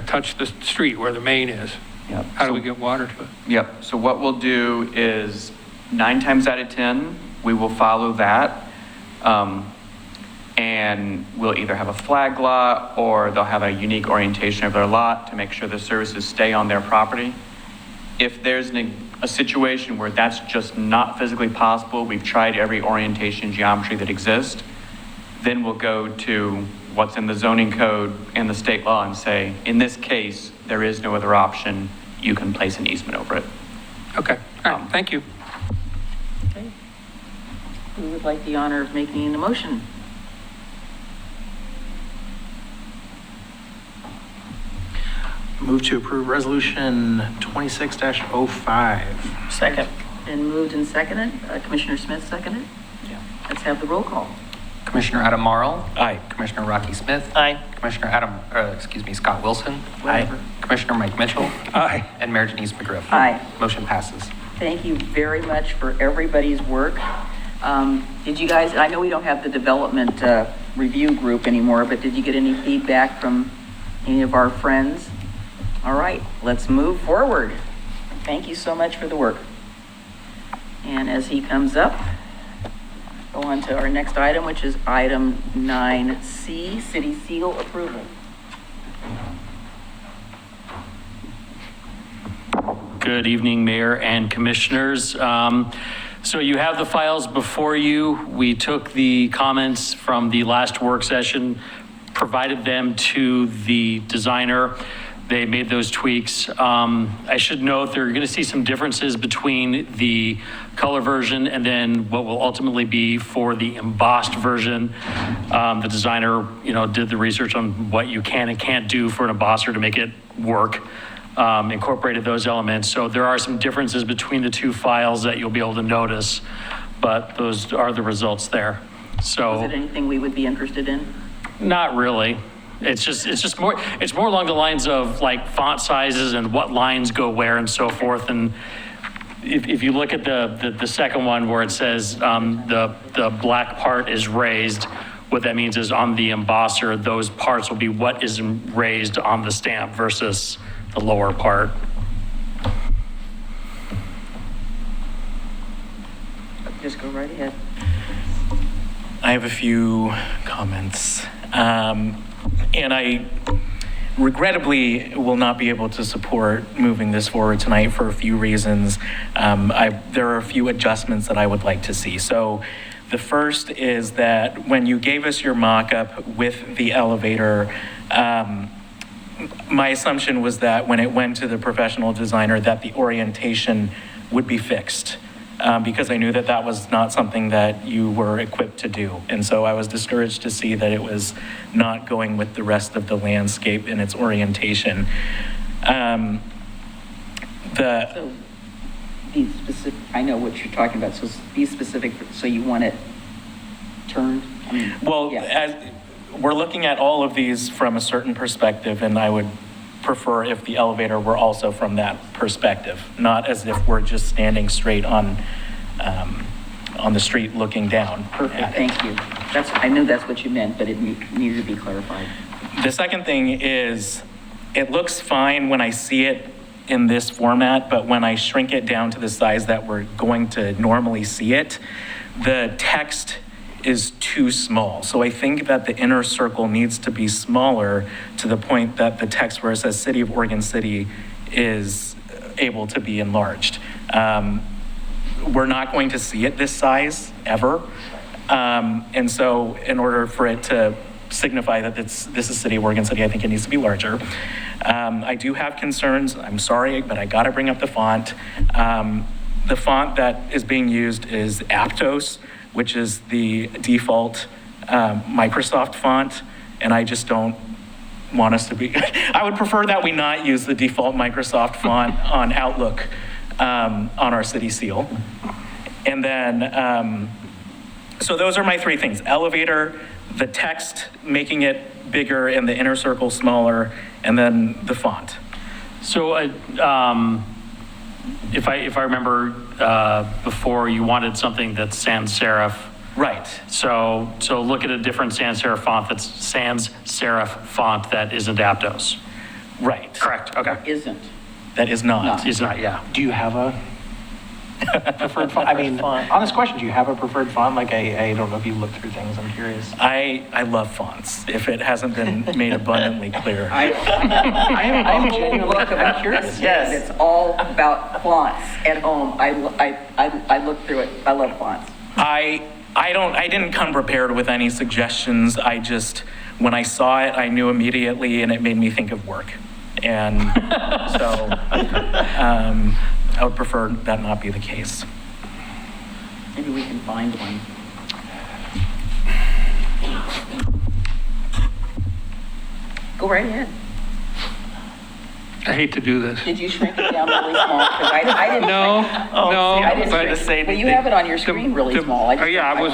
touch the street where the main is, Yep. how do we get water to it? Yep, so what we'll do is 9 times out of 10, we will follow that. And we'll either have a flag lot or they'll have a unique orientation of their lot to make sure the services stay on their property. If there's a situation where that's just not physically possible, we've tried every orientation geometry that exists, then we'll go to what's in the zoning code and the state law and say, in this case, there is no other option. You can place an easement over it. Okay, all right, thank you. Okay. Who would like the honor of making the motion? Move to approve resolution 26-05. Second. Been moved and seconded. Commissioner Smith seconded. Yeah. Let's have the roll call. Commissioner Adam Marl. Aye. Commissioner Rocky Smith. Aye. Commissioner Scott Wilson. Whatever. Commissioner Mike Mitchell. Aye. And Mayor Denise McGriff. Aye. Motion passes. Thank you very much for everybody's work. Did you guys, I know we don't have the development review group anymore, but did you get any feedback from any of our friends? All right, let's move forward. Thank you so much for the work. And as he comes up, go on to our next item, which is item 9C, city seal approval. Good evening, Mayor and Commissioners. So you have the files before you. We took the comments from the last work session, provided them to the designer. They made those tweaks. I should note they're going to see some differences between the color version and then what will ultimately be for the embossed version. The designer, did the research on what you can and can't do for an embosser to make it work. Incorporated those elements. So there are some differences between the two files that you'll be able to notice, but those are the results there. So Is it anything we would be interested in? not really. It's more along the lines of like font sizes and what lines go where and so forth. And if you look at the second one where it says the black part is raised, what that means is on the embosser, those parts will be what is raised on the stamp versus the lower part. Just go right ahead. I have a few comments. And I regrettably will not be able to support moving this forward tonight for a few reasons. There are a few adjustments that I would like to see. So the first is that when you gave us your mock-up with the elevator, my assumption was that when it went to the professional designer that the orientation would be fixed. Because I knew that that was not something that you were equipped to do. And so I was discouraged to see that it was not going with the rest of the landscape in its orientation. So be specific, I know what you're talking about, so be specific, so you want it turned? As we're looking at all of these from a certain perspective, and I would prefer if the elevator were also from that perspective, not as if we're just standing straight on the street looking down. Perfect, thank you. I knew that's what you meant, but it needed to be clarified. The second thing is, it looks fine when I see it in this format, but when I shrink it down to the size that we're going to normally see it, the text is too small. So I think that the inner circle needs to be smaller to the point that the text where it says City of Oregon City is able to be enlarged. We're not going to see it this size ever. And so in order for it to signify that this is City of Oregon City, I think it needs to be larger. I do have concerns. I'm sorry, but I got to bring up the font. The font that is being used is Aptos, which is the default Microsoft font, and I just don't want us to be, I would prefer that we not use the default Microsoft font on Outlook on our city seal. And then, so those are my three things: elevator, the text, making it bigger and the inner circle smaller, and then the font. So if I remember before, you wanted something that's sans serif. Right. So look at a different sans serif font that's sans serif font that isn't Aptos. Right. Correct. Okay. Isn't. That is not. Is not. Yeah. Do you have a Preferred font, I mean, honest question, do you have a preferred font? Like, I don't know if you looked through things, I'm curious. I love fonts, if it hasn't been made abundantly clear. I'm genuinely curious. Yes. It's all about fonts at home. I look through it. I love fonts. I didn't come prepared with any suggestions. I just, when I saw it, I knew immediately, and it made me think of work. And so I would prefer that not be the case. Maybe we can find one. Go right ahead. I hate to do this. Did you shrink it down really small? 'Cause I didn't. No, no. I didn't but- shrink it. Well, you have it on your screen really small. Yeah, I was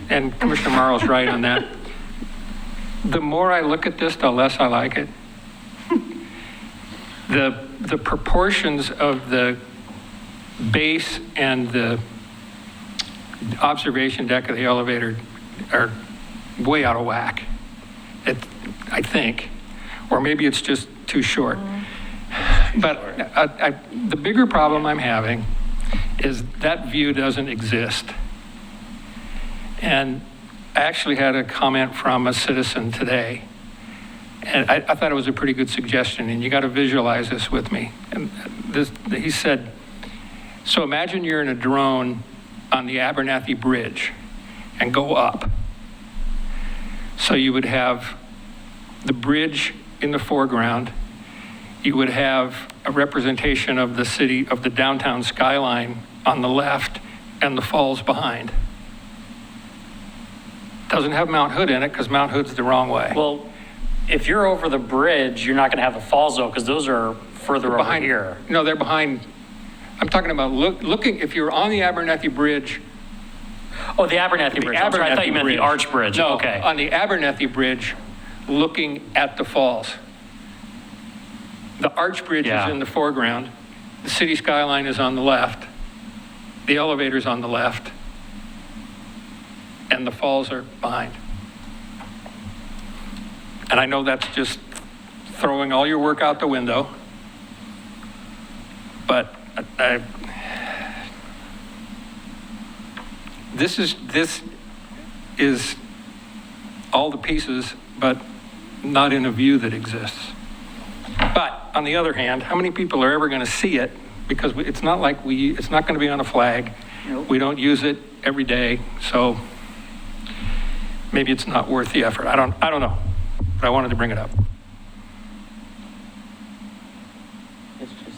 and Commissioner Morrow's right on that. The more I look at this, the less I like it. The proportions of the base and the observation deck of the elevator are way out of whack, I think. Or maybe it's just too short. But the bigger problem I'm having is that view doesn't exist. And I actually had a comment from a citizen today, and I thought it was a pretty good suggestion, and you got to visualize this with me. And he said, so imagine you're in a drone on the Abernathy Bridge and go up. So you would have the bridge in the foreground, you would have a representation of the city, of the downtown skyline on the left, and the falls behind. Doesn't have Mount Hood in it because Mount Hood's the wrong way. Well, if you're over the bridge, you're not going to have the falls though, because those are further over here. No, they're behind. I'm talking about looking, if you're on the Abernathy Bridge. Oh, the Abernathy Bridge. I'm sorry, I thought you meant the Arch Bridge. No, okay. On the Abernathy Bridge, looking at the falls. The Arch Bridge is in the foreground. The city skyline is on the left. The elevator's on the left. And the falls are behind. And I know that's just throwing all your work out the window. But this is all the pieces, but not in a view that exists. But on the other hand, how many people are ever going to see it? Because it's not like it's not going to be on a flag. Nope. We don't use it every day, so maybe it's not worth the effort. I don't know, but I wanted to bring it up. It's just,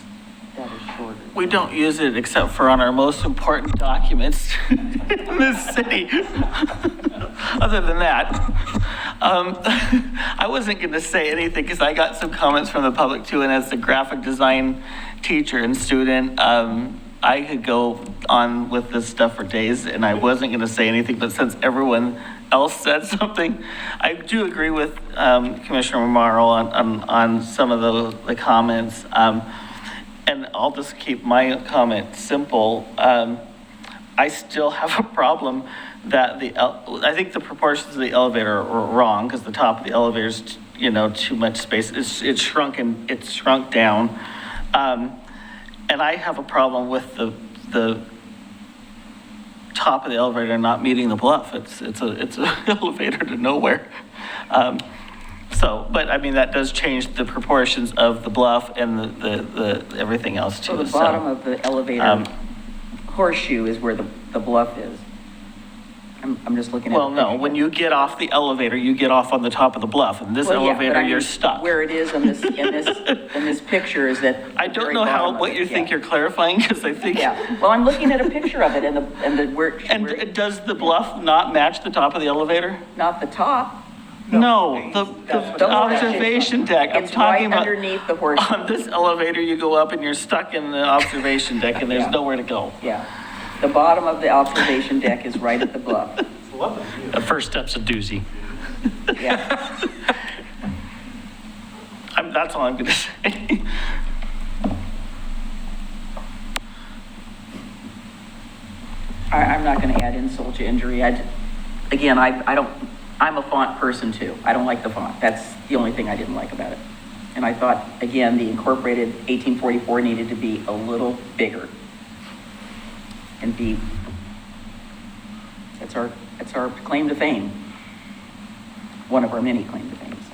that is shorter. We don't use it except for on our most important documents in this city. Other than that, I wasn't going to say anything because I got some comments from the public too, and as a graphic design teacher and student, I could go on with this stuff for days, and I wasn't going to say anything, but since everyone else said something, I do agree with Commissioner Morrow on some of the comments. And I'll just keep my comment simple. I still have a problem that I think the proportions of the elevator are wrong because the top of the elevator is, too much space. It's shrunk down. And I have a problem with the top of the elevator not meeting the bluff. It's an elevator to nowhere. But I mean, that does change the proportions of the bluff and the everything else too. So the bottom of the elevator horseshoe is where the bluff is. I'm just looking at. Well, no, when you get off the elevator, you get off on the top of the bluff. And this elevator, you're stuck. Where it is in this picture is that. I don't know what you think you're clarifying, because I think. Yeah, well, I'm looking at a picture of it and does the bluff not match the top of the elevator? Not the top. No, the observation deck. I'm talking about underneath the horseshoe. On this elevator, you go up and you're stuck in the observation deck, and there's nowhere to go. Yeah, the bottom of the observation deck is right at the bluff. The first step's a doozy. Yeah. That's all I'm going to say. I'm not going to add insult to injury. I'm a font person too. I don't like the font. That's the only thing I didn't like about it. And I thought, again, the incorporated 1844 needed to be a little bigger. and be, that's our claim to fame. One of our many claim to fames.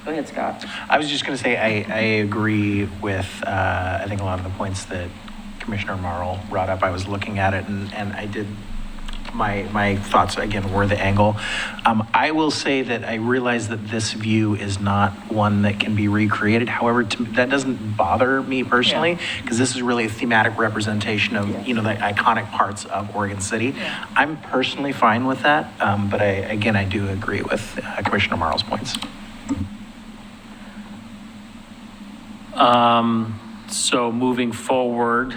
Go ahead, Scott. I was just going to say, I agree with, I think a lot of the points that Commissioner Marl brought up. I was looking at it and I did, my thoughts again were the angle. I will say that I realize that this view is not one that can be recreated. However, that doesn't bother me personally, because this is really a thematic representation of, you know, the iconic parts of Oregon City. I'm personally fine with that, but I do agree with Commissioner Marl's points. So moving forward,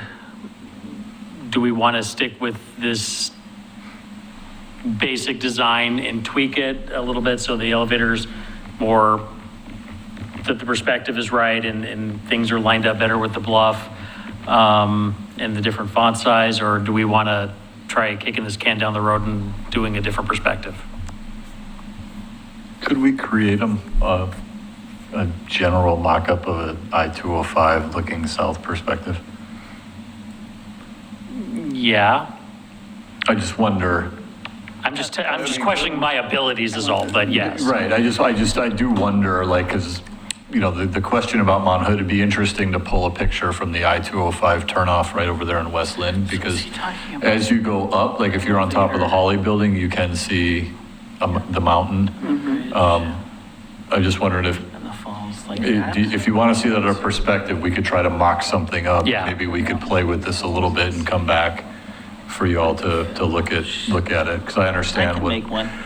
do we want to stick with this basic design and tweak it a little bit so the elevators more, that the perspective is right and things are lined up better with the bluff and the different font size, or do we want to try kicking this can down the road and doing a different perspective? Could we create a general mock-up of an I-205 looking south perspective? Yeah. I just wonder. I'm just questioning my abilities is all, but yes. Right, I do wonder, like, because, you know, the question about Mount Hood, it'd be interesting to pull a picture from the I-205 turnoff right over there in West Lynn, because as you go up, like if you're on top of the Holly building, you can see the mountain. I just wondered if you want to see that at a perspective, we could try to mock something up. Yeah. Maybe we could play with this a little bit and come back for you all to look at it, because I understand what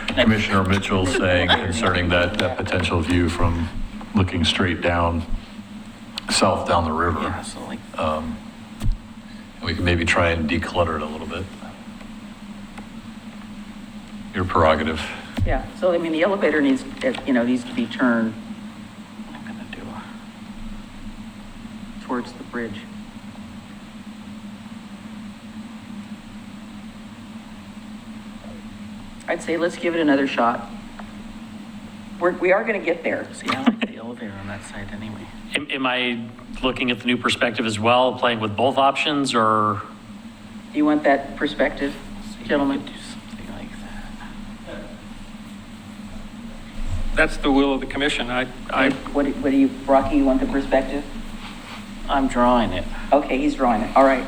Commissioner Mitchell's saying concerning that potential view from looking straight down, south down the river. Yeah, so like, And we can maybe try and declutter it a little bit. Your prerogative. Yeah, so I mean, the elevator needs to be turned towards the bridge. I'd say let's give it another shot. We are going to get there. see, I like the elevator on that side anyway. Am I looking at the new perspective as well, playing with both options, or? Do you want that perspective, gentlemen? Do something like that. That's the will of the commission. What do you, Rocky, you want the perspective? I'm drawing it. Okay, he's drawing it. All right.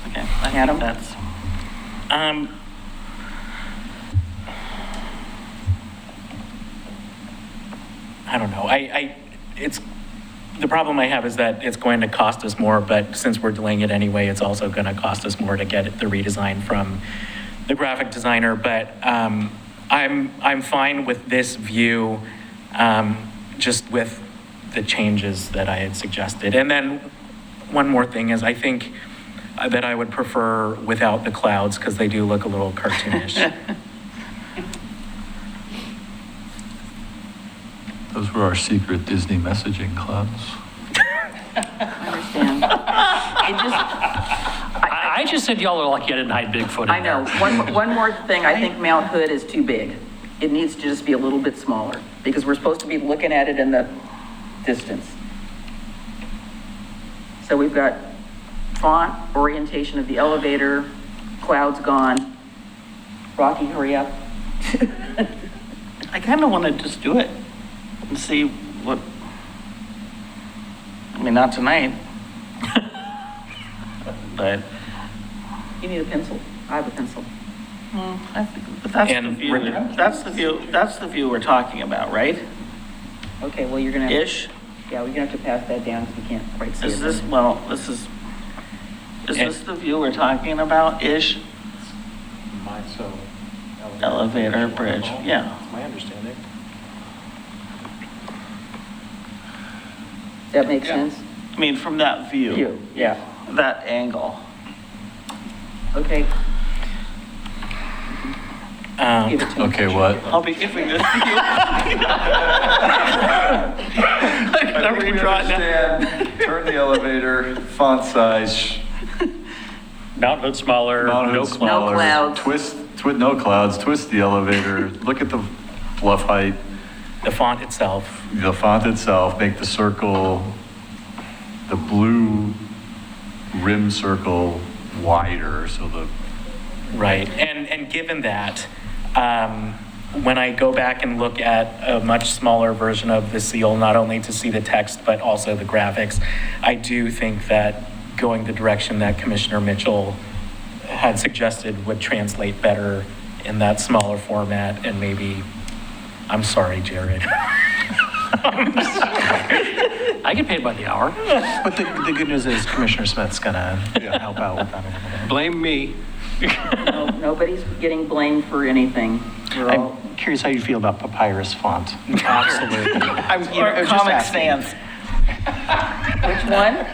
Okay, I think Adam? that's. I don't know. It's, the problem I have is that it's going to cost us more, but since we're delaying it anyway, it's also going to cost us more to get the redesign from the graphic designer. But I'm fine with this view, just with the changes that I had suggested. And then one more thing is, I think that I would prefer without the clouds, because they do look a little cartoonish. Those were our secret Disney messaging clouds. I understand. I just said y'all are lucky I didn't hide Bigfoot in I know. One more thing, I think Mount Hood is too big. It needs to just be a little bit smaller, because we're supposed to be looking at it in the distance. So we've got font, orientation of the elevator, clouds gone. Rocky, hurry up. I kind of want to just do it and see what, I mean, not tonight. But. You need a pencil. I have a pencil. I think, but that's the view. That's the view we're talking about, right? Okay, well, you're gonna. Ish. Yeah, we're gonna have to pass that down because we can't quite see it. Is this, well, this is this the view we're talking about, ish? Elevator, bridge, yeah. That's my understanding. That makes sense? I mean, from that view. Yeah. That angle. Okay. Give it to me. Okay, what? I'll be giving this to you. I gotta redraw it now. Turn the elevator, font size. Mount Hood smaller, Mount Hood no smaller. No clouds. Twist, no clouds, twist the elevator, look at the bluff height, The font itself. the font itself, make the circle, the blue rim circle wider, so the. Right, and given that, when I go back and look at a much smaller version of the seal, not only to see the text, but also the graphics, I do think that going the direction that Commissioner Mitchell had suggested would translate better in that smaller format, and maybe, I'm sorry, Jared. I get paid by the hour. But the good news is Commissioner Smith's gonna help out with that a little bit. Blame me. No, nobody's getting blamed for anything. We're all. I'm curious how you feel about papyrus font. Absolutely. Comic Sans. Which one?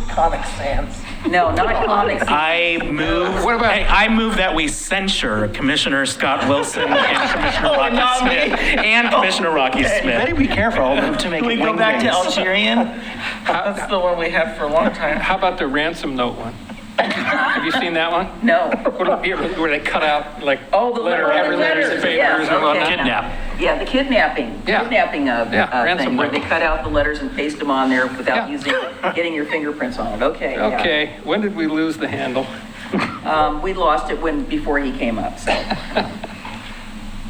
Comic Sans. No, not Comic Sans. I move that we censure Commissioner Scott Wilson and Commissioner Rocky Smith and Commissioner Rocky You Smith. better be careful. I'll move to make Can we it go back to wing-based. Algerian? That's the one we had for a long time. How about the ransom note one? Have you seen that one? No. Where they cut out like Oh, the every letters and papers yeah, and whatnot. okay. Kidnap. Yeah, the kidnapping Yeah. thing, ransom where note. they cut out the letters and paste them on there without Yeah. getting your fingerprints on it. Okay. yeah. Okay, when did we lose the handle? We lost it before he came up, so.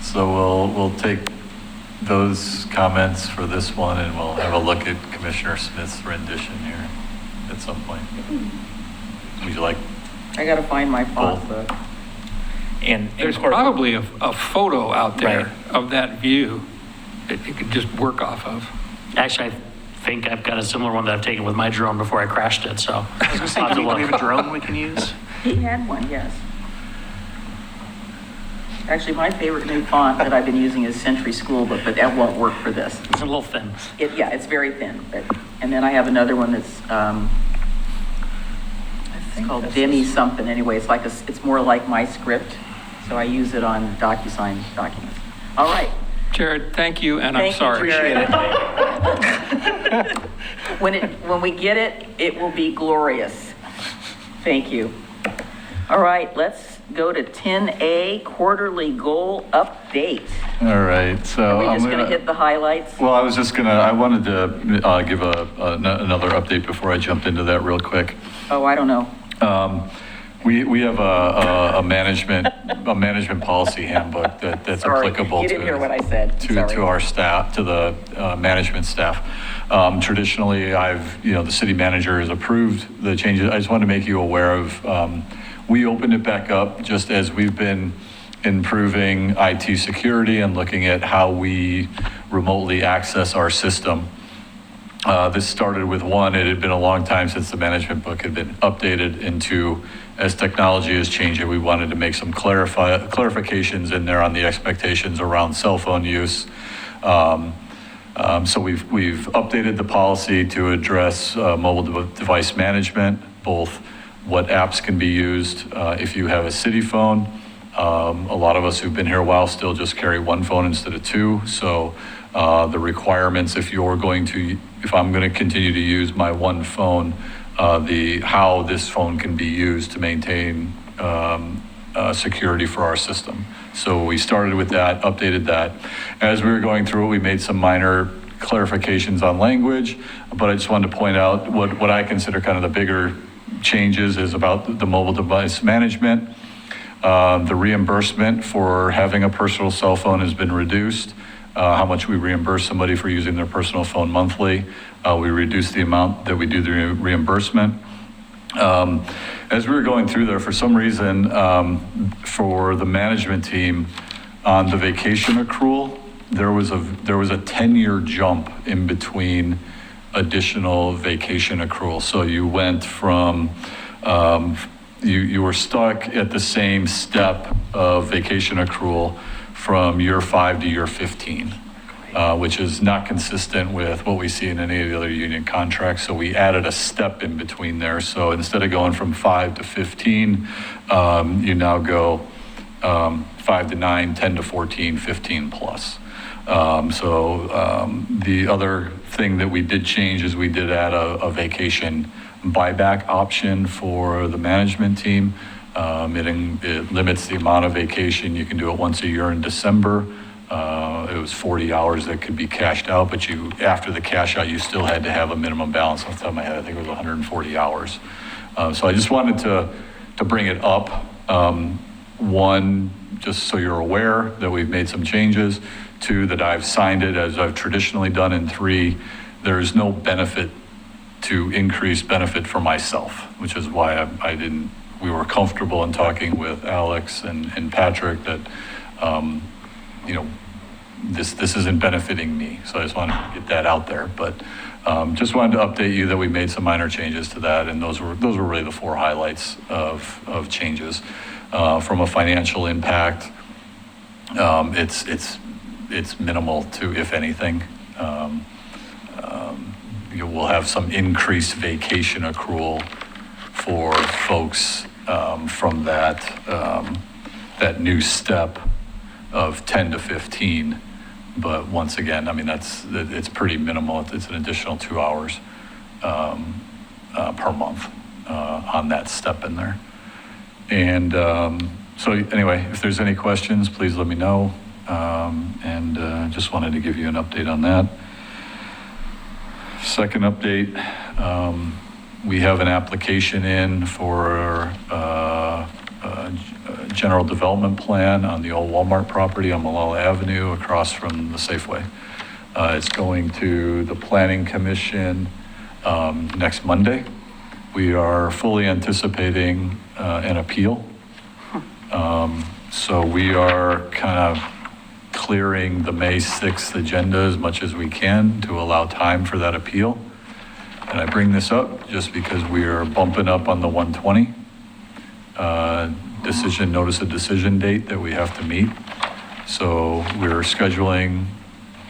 So we'll take those comments for this one, and we'll have a look at Commissioner Smith's rendition here at some point. Would you like? I gotta find my font Both. book. And There's probably a photo out there of that view that you could just work off of. Actually, I think I've got a similar one that I've taken with my drone before I crashed it, so. I was gonna say, do we have a drone we can use? He had one, yes. Actually, my favorite new font that I've been using is Century School Book, but that won't work for this. It's a little thin. Yeah, it's very thin, and then I have another one that's, it's called Demi something, anyway, it's more like my script, so I use it on DocuSign documents. All right. Jared, thank you, and I'm Thank you, sorry. Jared. When we get it, it will be glorious. Thank you. All right, let's go to 10A, quarterly goal update. All right, so. Are we I'm just gonna hit the highlights? Well, I wanted to give another update before I jumped into that real quick. Oh, I don't know. We have a management policy handbook that's Sorry, applicable you didn't hear what I said. Sorry. to our staff, to the management staff. Traditionally, the city manager has approved the changes. I just wanted to make you aware of, we opened it back up just as we've been improving IT security and looking at how we remotely access our system. This started with it had been a long time since the management book had been updated into, as technology has changed, we wanted to make some clarifications in there on the expectations around cell phone use. So we've updated the policy to address mobile device management, both what apps can be used if you have a city phone. A lot of us who've been here a while still just carry one phone instead of two. So the requirements, if I'm going to continue to use my one phone, how this phone can be used to maintain security for our system. So we started with that, updated that. As we were going through it, we made some minor clarifications on language, but I just wanted to point out what I consider kind of the bigger changes is about the mobile device management. The reimbursement for having a personal cell phone has been reduced. How much we reimburse somebody for using their personal phone monthly. We reduced the amount that we do the reimbursement. As we were going through there, for some reason, for the management team on the vacation accrual, there was a 10-year jump in between additional vacation accrual. So you went from, you were stuck at the same step of vacation accrual from year 5 to year 15, which is not consistent with what we see in any of the other union contracts. So we added a step in between there. So instead of going from 5 to 15, you now go 5 to 9, 10 to 14, 15 plus. The other thing that we did change is we did add a vacation buyback option for the management team. It limits the amount of vacation. You can do it once a year in December. It was 40 hours that could be cashed out, but after the cash out, you still had to have a minimum balance. Off the top of my head, I think it was 140 hours. So I just wanted to bring it up. One, just so you're aware that we've made some changes. Two, that I've signed it as I've traditionally done. And three, there is no benefit to increase benefit for myself, which is why we were comfortable in talking with Alex and Patrick that, this isn't benefiting me. So I just wanted to get that out there. But just wanted to update you that we made some minor changes to that. And those were really the 4 highlights of changes. From a financial impact, it's minimal to, if anything. We'll have some increased vacation accrual for folks from that new step of 10 to 15. But once again, I mean, it's pretty minimal. It's an additional 2 hours per month on that step in there. And so anyway, if there's any questions, please let me know. And just wanted to give you an update on that. Second update, we have an application in for a general development plan on the old Walmart property on Molalla Avenue across from the Safeway. It's going to the Planning Commission next Monday. We are fully anticipating an appeal. So we are kind of clearing the May 6th agenda as much as we can to allow time for that appeal. And I bring this up just because we are bumping up on the 120 notice of decision date that we have to meet. So we're scheduling,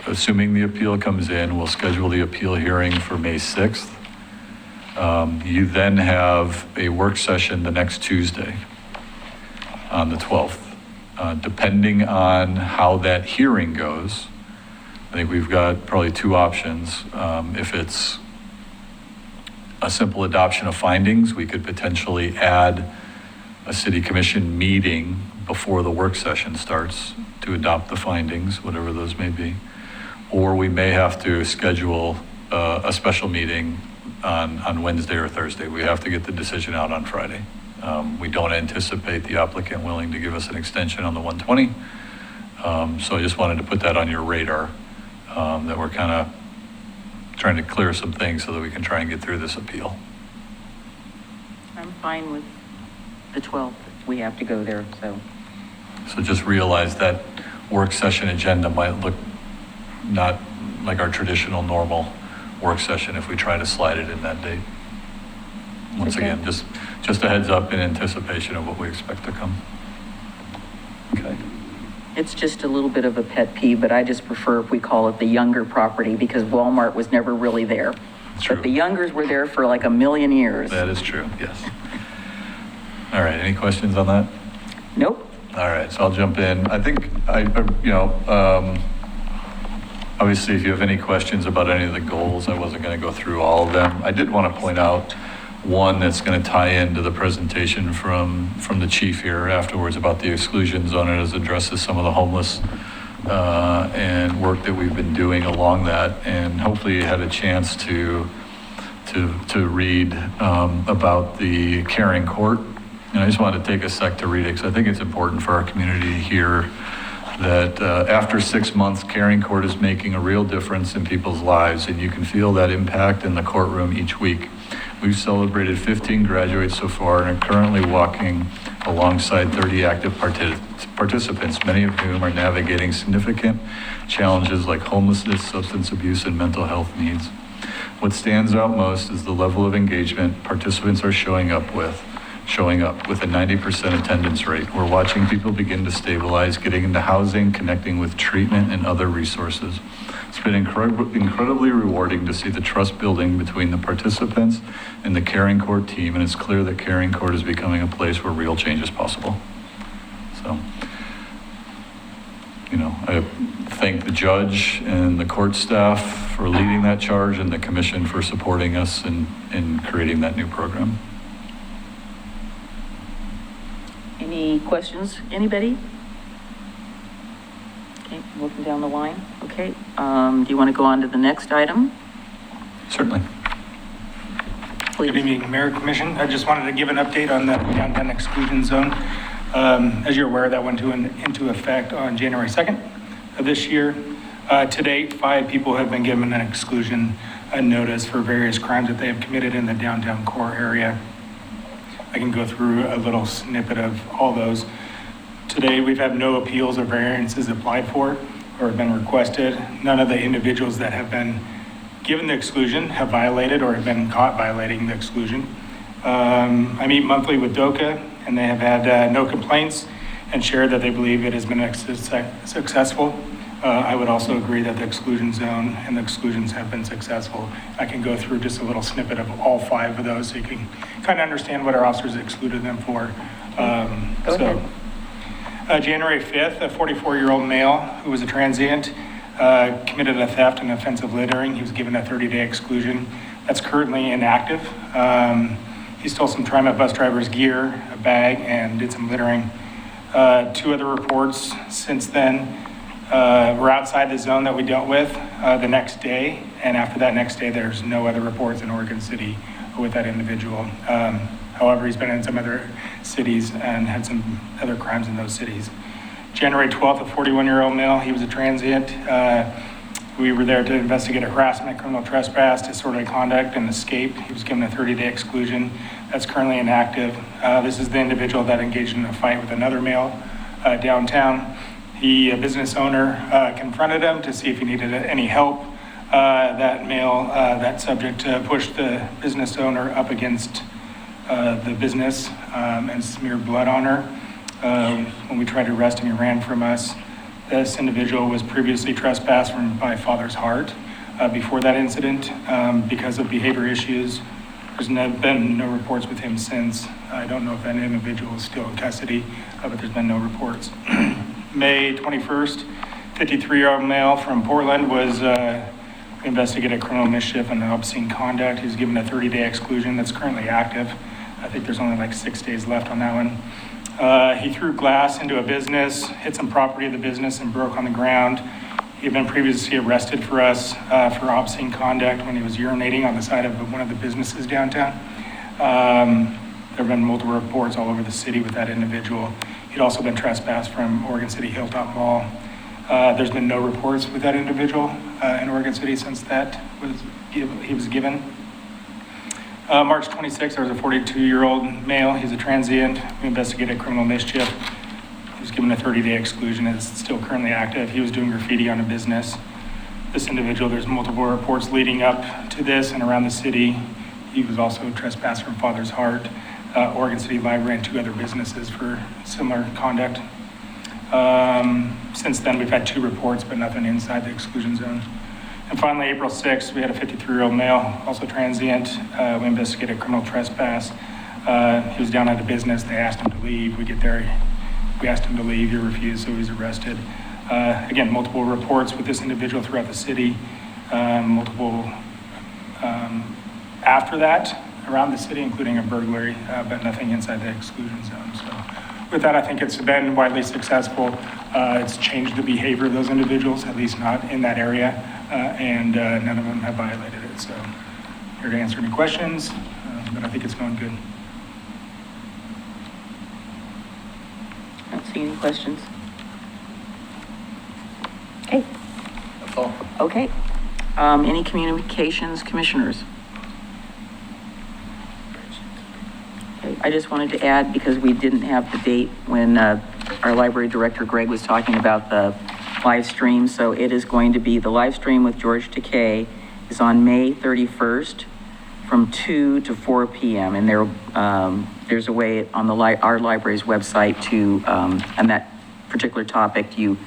assuming the appeal comes in, we'll schedule the appeal hearing for May 6th. You then have a work session the next Tuesday on the 12th. Depending on how that hearing goes, I think we've got probably 2 options. If it's a simple adoption of findings, we could potentially add a city commission meeting before the work session starts to adopt the findings, whatever those may be. Or we may have to schedule a special meeting on Wednesday or Thursday. We have to get the decision out on Friday. We don't anticipate the applicant willing to give us an extension on the 120. So I just wanted to put that on your radar, that we're kind of trying to clear some things so that we can try and get through this appeal. I'm fine with the 12th. We have to go there, so. So just realize that work session agenda might look not like our traditional normal work session if we try to slide it in that date. Once again, just a heads up in anticipation of what we expect to come. Okay. It's just a little bit of a pet peeve, but I just prefer if we call it the Younger property because Walmart was never really there. True. But the Youngers were there for like a million years. That is true, yes. All right, any questions on that? Nope. All right, so I'll jump in. I think, obviously if you have any questions about any of the goals, I wasn't going to go through all of them. I did want to point out one that's going to tie into the presentation from the chief here afterwards about the exclusion zone. It addresses some of the homeless and work that we've been doing along that. And hopefully you had a chance to read about the Caring Court. And I just wanted to take a sec to read it because I think it's important for our community to hear that after 6 months, Caring Court is making a real difference in people's lives, and you can feel that impact in the courtroom each week. We've celebrated 15 graduates so far and are currently walking alongside 30 active participants, many of whom are navigating significant challenges like homelessness, substance abuse, and mental health needs. What stands out most is the level of engagement participants are showing up with a 90% attendance rate. We're watching people begin to stabilize, getting into housing, connecting with treatment and other resources. It's been incredibly rewarding to see the trust building between the participants and the Caring Court team, and it's clear that Caring Court is becoming a place where real change is possible. So, I thank the judge and the court staff for leading that charge and the commission for supporting us in creating that new program. Any questions? Anybody? Okay, looking down the line. Okay. Do you want to go on to the next item? Certainly. Good evening, Mayor, Commission. I just wanted to give an update on the downtown exclusion zone. As you're aware, that went into effect on January 2nd of this year. To date, 5 people have been given an exclusion notice for various crimes that they have committed in the downtown core area. I can go through a little snippet of all those. Today, we've had no appeals or variances applied for or have been requested. None of the individuals that have been given the exclusion have violated or have been caught violating the exclusion. I meet monthly with DOCA, and they have had no complaints and shared that they believe it has been successful. I would also agree that the exclusion zone and the exclusions have been successful. I can go through just a little snippet of all 5 of those so you can kind of understand what our officers excluded them for. January 5th, a 44-year-old male who was a transient committed a theft and offensive littering. He was given a 30-day exclusion. That's currently inactive. He stole some TriMet bus driver's gear, a bag, and did some littering. 2 other reports since then. We're outside the zone that we dealt with the next day, and after that next day, there's no other reports in Oregon City with that individual. However, he's been in some other cities and had some other crimes in those cities. January 12th, a 41-year-old male, he was a transient. We were there to investigate harassment, criminal trespass, disorderly conduct, and escape. He was given a 30-day exclusion. That's currently inactive. This is the individual that engaged in a fight with another male downtown. A business owner, confronted him to see if he needed any help. That male, that subject, pushed the business owner up against the business and smeared blood on her. When we tried to arrest him, he ran from us. This individual was previously trespassed by Father's Heart before that incident because of behavior issues. There's been no reports with him since. I don't know if that individual is still in custody, but there's been no reports. May 21st, 53-year-old male from Portland was investigated criminal mischief and obscene conduct. He was given a 30-day exclusion that's currently active. I think there's only like 6 days left on that one. He threw glass into a business, hit some property of the business, and broke on the ground. He had been previously arrested for us for obscene conduct when he was urinating on the side of one of the businesses downtown. There have been multiple reports all over the city with that individual. He'd also been trespassed from Oregon City Hilltop Mall. There's been no reports with that individual in Oregon City since he was given. March 26th, there was a 42-year-old male. He's a transient. We investigated criminal mischief. He was given a 30-day exclusion. It's still currently active. He was doing graffiti on a business. This individual, there's multiple reports leading up to this and around the city. He was also trespassed from Father's Heart, Oregon City Library, and 2 other businesses for similar conduct. Since then, we've had 2 reports, but nothing inside the exclusion zone. And finally, April 6th, we had a 53-year-old male, also transient. We investigated criminal trespass. He was down at a business. They asked him to leave. We get there. We asked him to leave. He refused, so he was arrested. Again, multiple reports with this individual throughout the city. Multiple after that around the city, including a burglary, but nothing inside the exclusion zone. So with that, I think it's been widely successful. It's changed the behavior of those individuals, at least not in that area. And none of them have violated it. So here to answer any questions, but I think it's going good. I don't see any questions. Okay. That's all. Okay. Any communications, commissioners? Okay. I just wanted to add, because we didn't have the date when our library director, Greg, was talking about the live stream. So it is going to be, the live stream with George Takei is on May 31st from 2 to 4 p.m. And there's a way on our library's website to, on that particular topic, you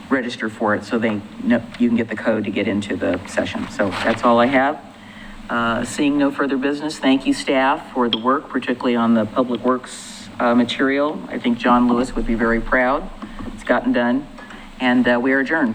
register for it so they know you can get the code to get into the session. So that's all I have. Seeing no further business, thank you, staff, for the work, particularly on the Public Works material. I think John Lewis would be very proud. It's gotten done, and we are adjourned.